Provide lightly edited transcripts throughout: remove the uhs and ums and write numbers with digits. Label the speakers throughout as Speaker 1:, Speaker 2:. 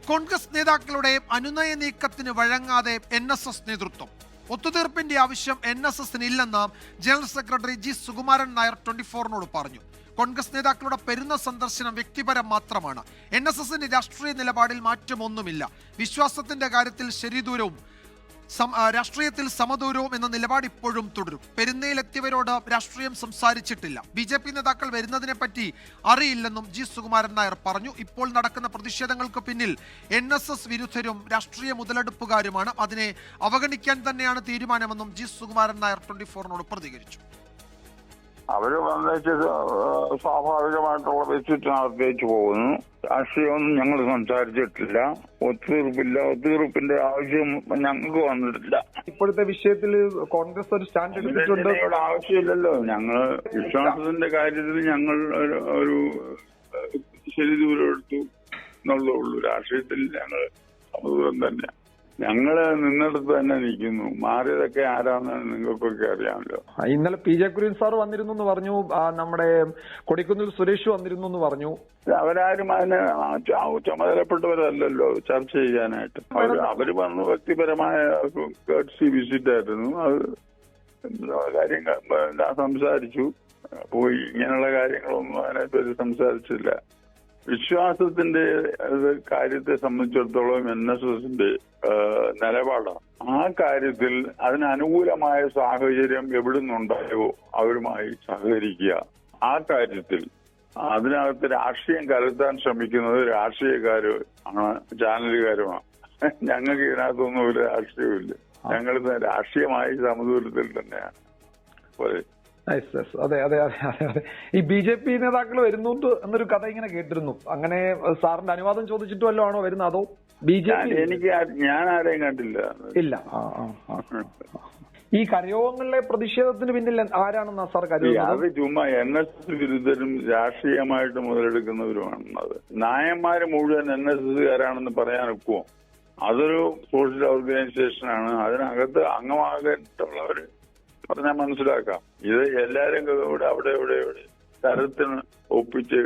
Speaker 1: കോൺഗ്രസ് നേതാക്കളുടെ അനുനയ നീക്കത്തിന് വഴങ്ങാതെ NSS നേതൃത്വം. ഒത്തുതീർപ്പിന്റെ ആവശ്യം NSSന് ഇല്ലെന്ന് general secretary G Sukumaran Nair 24നോട് പറഞ്ഞു. കോൺഗ്രസ് നേതാക്കളുടെ പെരുന്ന സന്ദർശനം വ്യക്തിപരം മാത്രമാണ്. NSSന്റെ രാഷ്ട്രീയ നിലപാടിൽ മാറ്റമൊന്നുമില്ല. വിശ്വാസത്തിന്റെ കാര്യത്തിൽ ശരിദൂരവും രാഷ്ട്രീയത്തിൽ സമദൂരവും എന്ന നിലപാട് ഇപ്പോഴും തുടരും. പെരുന്നയിലെത്തിയവരോട് രാഷ്ട്രീയം സംസാരിച്ചിട്ടില്ല. BJP നേതാക്കൾ വരുന്നതിനെ പറ്റി അറിയില്ലെന്നും ജി സുകുമാരൻ നായർ പറഞ്ഞു. ഇപ്പോൾ നടക്കുന്ന പ്രതിഷേധങ്ങൾക്ക് പിന്നിൽ NSS വിരുദ്ധരും രാഷ്ട്രീയ മുതലെടുപ്പുകാരുമാണ്. അതിനെ അവഗണിക്കാൻ തന്നെയാണ് തീരുമാനമെന്നും ജി സുകുമാരൻ നായർ 24നോട് പ്രതികരിച്ചു.
Speaker 2: അവര് വന്നേച്ചത് സ്വാഭാവികമായിട്ടുള്ള വെച്ചിട്ട് പോകുന്നു. രാഷ്ട്രീയമൊന്നും ഞങ്ങൾ സംസാരിച്ചിട്ടില്ല. ഒത്തുതീർപ്പിന്റെ ആവശ്യം ഞങ്ങൾക്ക് വന്നിട്ടില്ല.
Speaker 3: ഇപ്പോഴത്തെ വിഷയത്തിൽ കോൺഗ്രസ് ഒരു സ്റ്റാൻഡ് എടുത്തിട്ടുണ്ട്.
Speaker 2: ആവശ്യമില്ലല്ലോ. ഞങ്ങള് വിശ്വാസത്തിന്റെ കാര്യത്തിൽ ഞങ്ങൾ ഒരു ശരി ദൂരം എടുത്തു എന്നുള്ളൂ. രാഷ്ട്രീയത്തിൽ ഞങ്ങൾ സമദൂരം തന്നെ. ഞങ്ങള് നിന്നിടത്ത് തന്നെ നിൽക്കുന്നു. മാറിയതൊക്കെ ആരാന്ന് നിങ്ങൾക്കൊക്കെ അറിയാമല്ലോ.
Speaker 3: ഇന്നലെ PJ കുര്യൻ സാർ വന്നിരുന്നു എന്ന് പറഞ്ഞു. നമ്മുടെ കൊടിക്കുന്നിൽ സുരേഷ് വന്നിരുന്നു എന്ന് പറഞ്ഞു.
Speaker 2: അവരാരും അതിനെ ചുമതലപ്പെട്ടവരല്ലല്ലോ ചർച്ച ചെയ്യാനായിട്ട്. അവര് വന്നു വ്യക്തിപരമായ വിസിറ്റ് ആയിരുന്നു. അത് കാര്യങ്ങൾ സംസാരിച്ചു പോയി. ഇങ്ങനെയുള്ള കാര്യങ്ങളൊന്നും അതിനെപ്പറ്റി സംസാരിച്ചില്ല. വിശ്വാസത്തിന്റെ കാര്യത്തെ സംബന്ധിച്ചിടത്തോളം NSSന്റെ നിലപാടാണ്. ആ കാര്യത്തിൽ അതിനനുകൂലമായ സാഹചര്യം എവിടുന്നുണ്ടായോ അവരുമായി സഹകരിക്കുക. ആ കാര്യത്തിൽ അതിനകത്ത് രാഷ്ട്രീയം കലർത്താൻ ശ്രമിക്കുന്നത് രാഷ്ട്രീയക്കാര് ആണ്, ചാനലുകാരുമാണ്. ഞങ്ങൾക്ക് ഇതിനകത്തൊന്നും ഒരു രാഷ്ട്രീയമില്ല. ഞങ്ങൾ രാഷ്ട്രീയമായി സമദൂരത്തിൽ തന്നെയാണ്.
Speaker 3: അതെ അതെ അതെ അതെ അതെ. ഈ BJP നേതാക്കൾ വരുന്നുണ്ട് എന്നൊരു കഥ ഇങ്ങനെ കേട്ടിരുന്നു. അങ്ങനെ സാറിന്റെ അനുവാദം ചോദിച്ചിട്ട് വല്ലതും ആണോ വരുന്നത്, അതോ BJP?
Speaker 2: ഞാൻ ആരെയും കണ്ടില്ല.
Speaker 3: ഇല്ല. ഈ കരയോഗങ്ങളിലെ പ്രതിഷേധത്തിന് പിന്നിൽ ആരാണെന്നാ സാർ കരുതുന്നത്?
Speaker 2: അത് ചുമ്മാ NSS വിരുദ്ധരും രാഷ്ട്രീയമായിട്ട് മുതലെടുക്കുന്നവരുമാണത്. നായന്മാര് മുഴുവൻ NSSകാരാണെന്ന് പറയാൻ ഒക്കുമോ? അതൊരു സോഷ്യൽ ഓർഗനൈസേഷനാണ്. അതിനകത്ത് അംഗമാകായിട്ടുള്ളവര് പറഞ്ഞാൽ മനസ്സിലാക്കാം. ഇത് എല്ലാരും കൂടെ അവിടെ ഇവിടെ തരത്തിന് ഒപ്പിച്ച്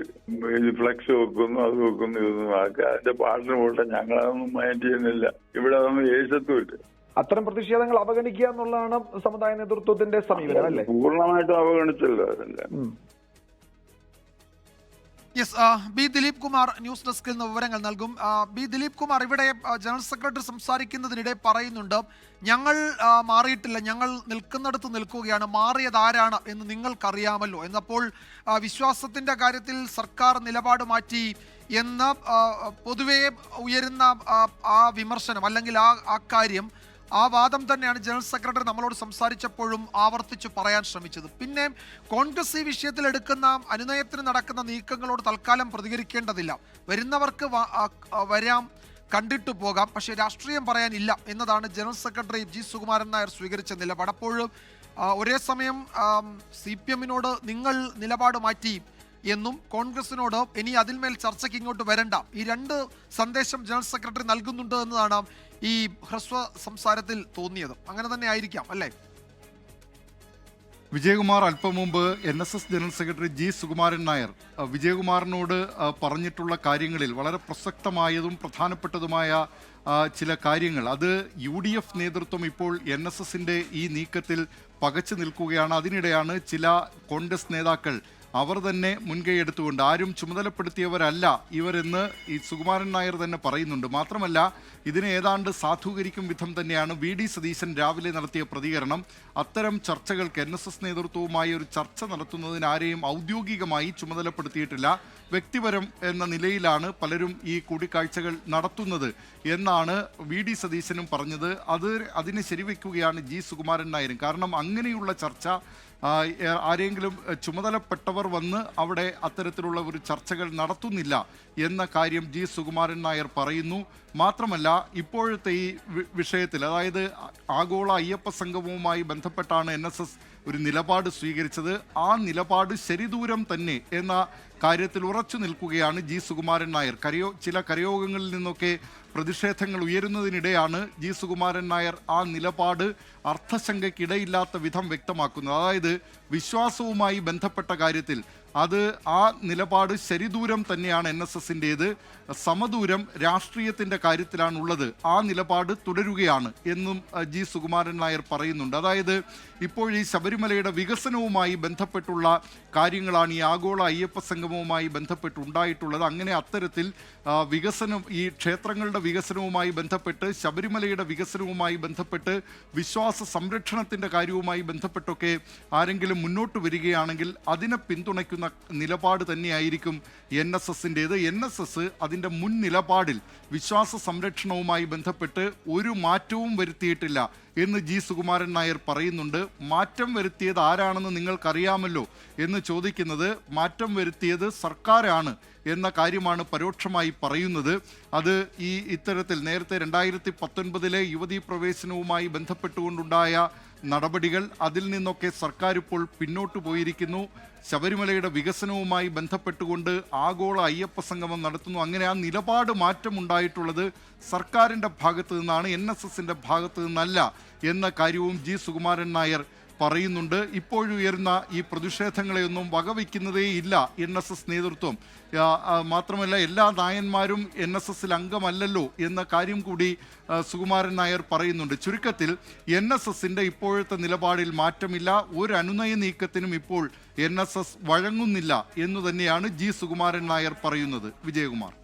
Speaker 2: ഫ്ലെക്സ് വെക്കുന്നു, അത് വെക്കുന്നു, ഇതൊന്നും ആക്കുക. അതിന്റെ പാട്ടിന് പോട്ടെ. ഞങ്ങളതൊന്നും മൈൻഡ് ചെയ്യുന്നില്ല. ഇവിടെ അതൊന്നും ഏശത്തുമില്ല.
Speaker 3: അത്തരം പ്രതിഷേധങ്ങൾ അവഗണിക്കുക എന്നുള്ളതാണ് സമുദായ നേതൃത്വത്തിന്റെ സമീപനം അല്ലേ?
Speaker 2: പൂർണ്ണമായിട്ടും അവഗണിച്ചല്ലോ അതെല്ലാം.
Speaker 1: ബി ദിലീപ് കുമാർ ന്യൂസ് ഡെസ്കിൽ നിന്ന് വിവരങ്ങൾ നൽകും. ബി ദിലീപ് കുമാർ, ഇവിടെ ജനറൽ സെക്രട്ടറി സംസാരിക്കുന്നതിനിടെ പറയുന്നുണ്ട്, ഞങ്ങൾ മാറിയിട്ടില്ല, ഞങ്ങൾ നിൽക്കുന്നിടത്ത് നിൽക്കുകയാണ്, മാറിയത് ആരാണ് എന്ന് നിങ്ങൾക്കറിയാമല്ലോ എന്നപ്പോൾ വിശ്വാസത്തിന്റെ കാര്യത്തിൽ സർക്കാർ നിലപാട് മാറ്റി എന്ന് പൊതുവെ ഉയരുന്ന ആ വിമർശനം അല്ലെങ്കിൽ ആ കാര്യം, ആ വാദം തന്നെയാണ് ജനറൽ സെക്രട്ടറി നമ്മളോട് സംസാരിച്ചപ്പോഴും ആവർത്തിച്ചു പറയാൻ ശ്രമിച്ചത്. പിന്നെ കോൺഗ്രസ് ഈ വിഷയത്തിൽ എടുക്കുന്ന അനുനയത്തിന് നടക്കുന്ന നീക്കങ്ങളോട് തൽക്കാലം പ്രതികരിക്കേണ്ടതില്ല, വരുന്നവർക്ക് വരാം, കണ്ടിട്ടു പോകാം, പക്ഷേ രാഷ്ട്രീയം പറയാനില്ല എന്നതാണ് general secretary G Sukumaran Nair സ്വീകരിച്ച നിലപാട്. അപ്പോഴും ഒരേ സമയം CPMനോട് നിങ്ങൾ നിലപാട് മാറ്റി എന്നും കോൺഗ്രസിനോട് ഇനി അതിന്മേൽ ചർച്ചയ്ക്ക് ഇങ്ങോട്ട് വരണ്ട, ഈ രണ്ട് സന്ദേശം ജനറൽ സെക്രട്ടറി നൽകുന്നുണ്ട് എന്നതാണ് ഈ ഹ്രസ്വ സംസാരത്തിൽ തോന്നിയത്. അങ്ങനെ തന്നെ ആയിരിക്കാം അല്ലേ?
Speaker 4: വിജയകുമാർ അല്പം മുമ്പ് NSS general secretary G Sukumaran Nair വിജയകുമാറിനോട് പറഞ്ഞിട്ടുള്ള കാര്യങ്ങളിൽ വളരെ പ്രസക്തമായതും പ്രധാനപ്പെട്ടതുമായ ചില കാര്യങ്ങൾ, അത് UDF നേതൃത്വം ഇപ്പോൾ NSSന്റെ ഈ നീക്കത്തിൽ പകച്ചു നിൽക്കുകയാണ്. അതിനിടെയാണ് ചില കോൺഗ്രസ് നേതാക്കൾ അവർ തന്നെ മുൻകൈ എടുത്തുകൊണ്ട്, ആരും ചുമതലപ്പെടുത്തിയവരല്ല ഇവരെന്ന് ഈ സുകുമാരൻ നായർ തന്നെ പറയുന്നുണ്ട്. മാത്രമല്ല, ഇതിനെ ഏതാണ്ട് സാധൂകരിക്കും വിധം തന്നെയാണ് VD സതീശൻ രാവിലെ നടത്തിയ പ്രതികരണം. അത്തരം ചർച്ചകൾക്ക് NSS നേതൃത്വവുമായി ഒരു ചർച്ച നടത്തുന്നതിന് ആരെയും ഔദ്യോഗികമായി ചുമതലപ്പെടുത്തിയിട്ടില്ല, വ്യക്തിപരം എന്ന നിലയിലാണ് പലരും ഈ കൂടിക്കാഴ്ചകൾ നടത്തുന്നത് എന്നാണ് VD സതീശനും പറഞ്ഞത്. അതിനെ ശരിവെക്കുകയാണ് ജി സുകുമാരൻ നായരും. കാരണം അങ്ങനെയുള്ള ചർച്ച ആരെങ്കിലും ചുമതലപ്പെട്ടവർ വന്ന് അവിടെ അത്തരത്തിലുള്ള ഒരു ചർച്ചകൾ നടത്തുന്നില്ല എന്ന കാര്യം ജി സുകുമാരൻ നായർ പറയുന്നു. മാത്രമല്ല, ഇപ്പോഴത്തെ ഈ വിഷയത്തിൽ, അതായത് ആഗോള അയ്യപ്പ സംഗമവുമായി ബന്ധപ്പെട്ടാണ് NSS ഒരു നിലപാട് സ്വീകരിച്ചത്. ആ നിലപാട് ശരിദൂരം തന്നെ എന്ന കാര്യത്തിൽ ഉറച്ചു നിൽക്കുകയാണ് ജി സുകുമാരൻ നായർ. ചില കരയോഗങ്ങളിൽ നിന്നൊക്കെ പ്രതിഷേധങ്ങൾ ഉയരുന്നതിനിടെയാണ് ജി സുകുമാരൻ നായർ ആ നിലപാട് അർത്ഥശങ്കയ്ക്കിടയില്ലാത്ത വിധം വ്യക്തമാക്കുന്നത്. അതായത് വിശ്വാസവുമായി ബന്ധപ്പെട്ട കാര്യത്തിൽ അത് ആ നിലപാട് ശരിദൂരം തന്നെയാണ് NSSൻ്റേത്, സമദൂരം രാഷ്ട്രീയത്തിൻ്റെ കാര്യത്തിലാണുള്ളത്, ആ നിലപാട് തുടരുകയാണ് എന്നും ജി സുകുമാരൻ നായർ പറയുന്നുണ്ട്. അതായത് ഇപ്പോൾ ഈ ശബരിമലയുടെ വികസനവുമായി ബന്ധപ്പെട്ടുള്ള കാര്യങ്ങളാണ് ഈ ആഗോള അയ്യപ്പ സംഗമവുമായി ബന്ധപ്പെട്ടുണ്ടായിട്ടുള്ളത്. അങ്ങനെ അത്തരത്തിൽ വികസനം, ഈ ക്ഷേത്രങ്ങളുടെ വികസനവുമായി ബന്ധപ്പെട്ട്, ശബരിമലയുടെ വികസനവുമായി ബന്ധപ്പെട്ട്, വിശ്വാസ സംരക്ഷണത്തിൻ്റെ കാര്യവുമായി ബന്ധപ്പെട്ടൊക്കെ ആരെങ്കിലും മുന്നോട്ട് വരികയാണെങ്കിൽ അതിനെ പിന്തുണയ്ക്കുന്ന നിലപാട് തന്നെയായിരിക്കും NSSൻ്റേത്. NSS അതിൻ്റെ മുൻ നിലപാടിൽ വിശ്വാസ സംരക്ഷണവുമായി ബന്ധപ്പെട്ട് ഒരു മാറ്റവും വരുത്തിയിട്ടില്ല എന്ന് ജി സുകുമാരൻ നായർ പറയുന്നുണ്ട്. മാറ്റം വരുത്തിയത് ആരാണെന്ന് നിങ്ങൾക്കറിയാമല്ലോ എന്ന് ചോദിക്കുന്നത്, മാറ്റം വരുത്തിയത് സർക്കാരാണ് എന്ന കാര്യമാണ് പരോക്ഷമായി പറയുന്നത്. അത് ഇത്തരത്തിൽ നേരത്തെ 2019 യുവതീ പ്രവേശനവുമായി ബന്ധപ്പെട്ടുകൊണ്ടുണ്ടായ നടപടികൾ, അതിൽ നിന്നൊക്കെ സർക്കാർ ഇപ്പോൾ പിന്നോട്ട് പോയിരിക്കുന്നു. ശബരിമലയുടെ വികസനവുമായി ബന്ധപ്പെട്ടുകൊണ്ട് ആഗോള അയ്യപ്പ സംഗമം നടത്തുന്നു. അങ്ങനെ ആ നിലപാട് മാറ്റമുണ്ടായിട്ടുള്ളത് സർക്കാരിൻ്റെ ഭാഗത്തു നിന്നാണ്, NSSൻ്റെ ഭാഗത്തു നിന്നല്ല എന്ന കാര്യവും ജി സുകുമാരൻ നായർ പറയുന്നുണ്ട്. ഇപ്പോഴുയരുന്ന ഈ പ്രതിഷേധങ്ങളെയൊന്നും വകവയ്ക്കുന്നതേയില്ല NSS നേതൃത്വം. മാത്രമല്ല എല്ലാ നായന്മാരും NSSൽ അംഗമല്ലല്ലോ എന്ന കാര്യം കൂടി സുകുമാരൻ നായർ പറയുന്നുണ്ട്. ചുരുക്കത്തിൽ NSSൻ്റെ ഇപ്പോഴത്തെ നിലപാടിൽ മാറ്റമില്ല, ഒരു അനുനയ നീക്കത്തിനും ഇപ്പോൾ NSS വഴങ്ങുന്നില്ല എന്നു തന്നെയാണ് ജി സുകുമാരൻ നായർ പറയുന്നത്. വിജയകുമാർ.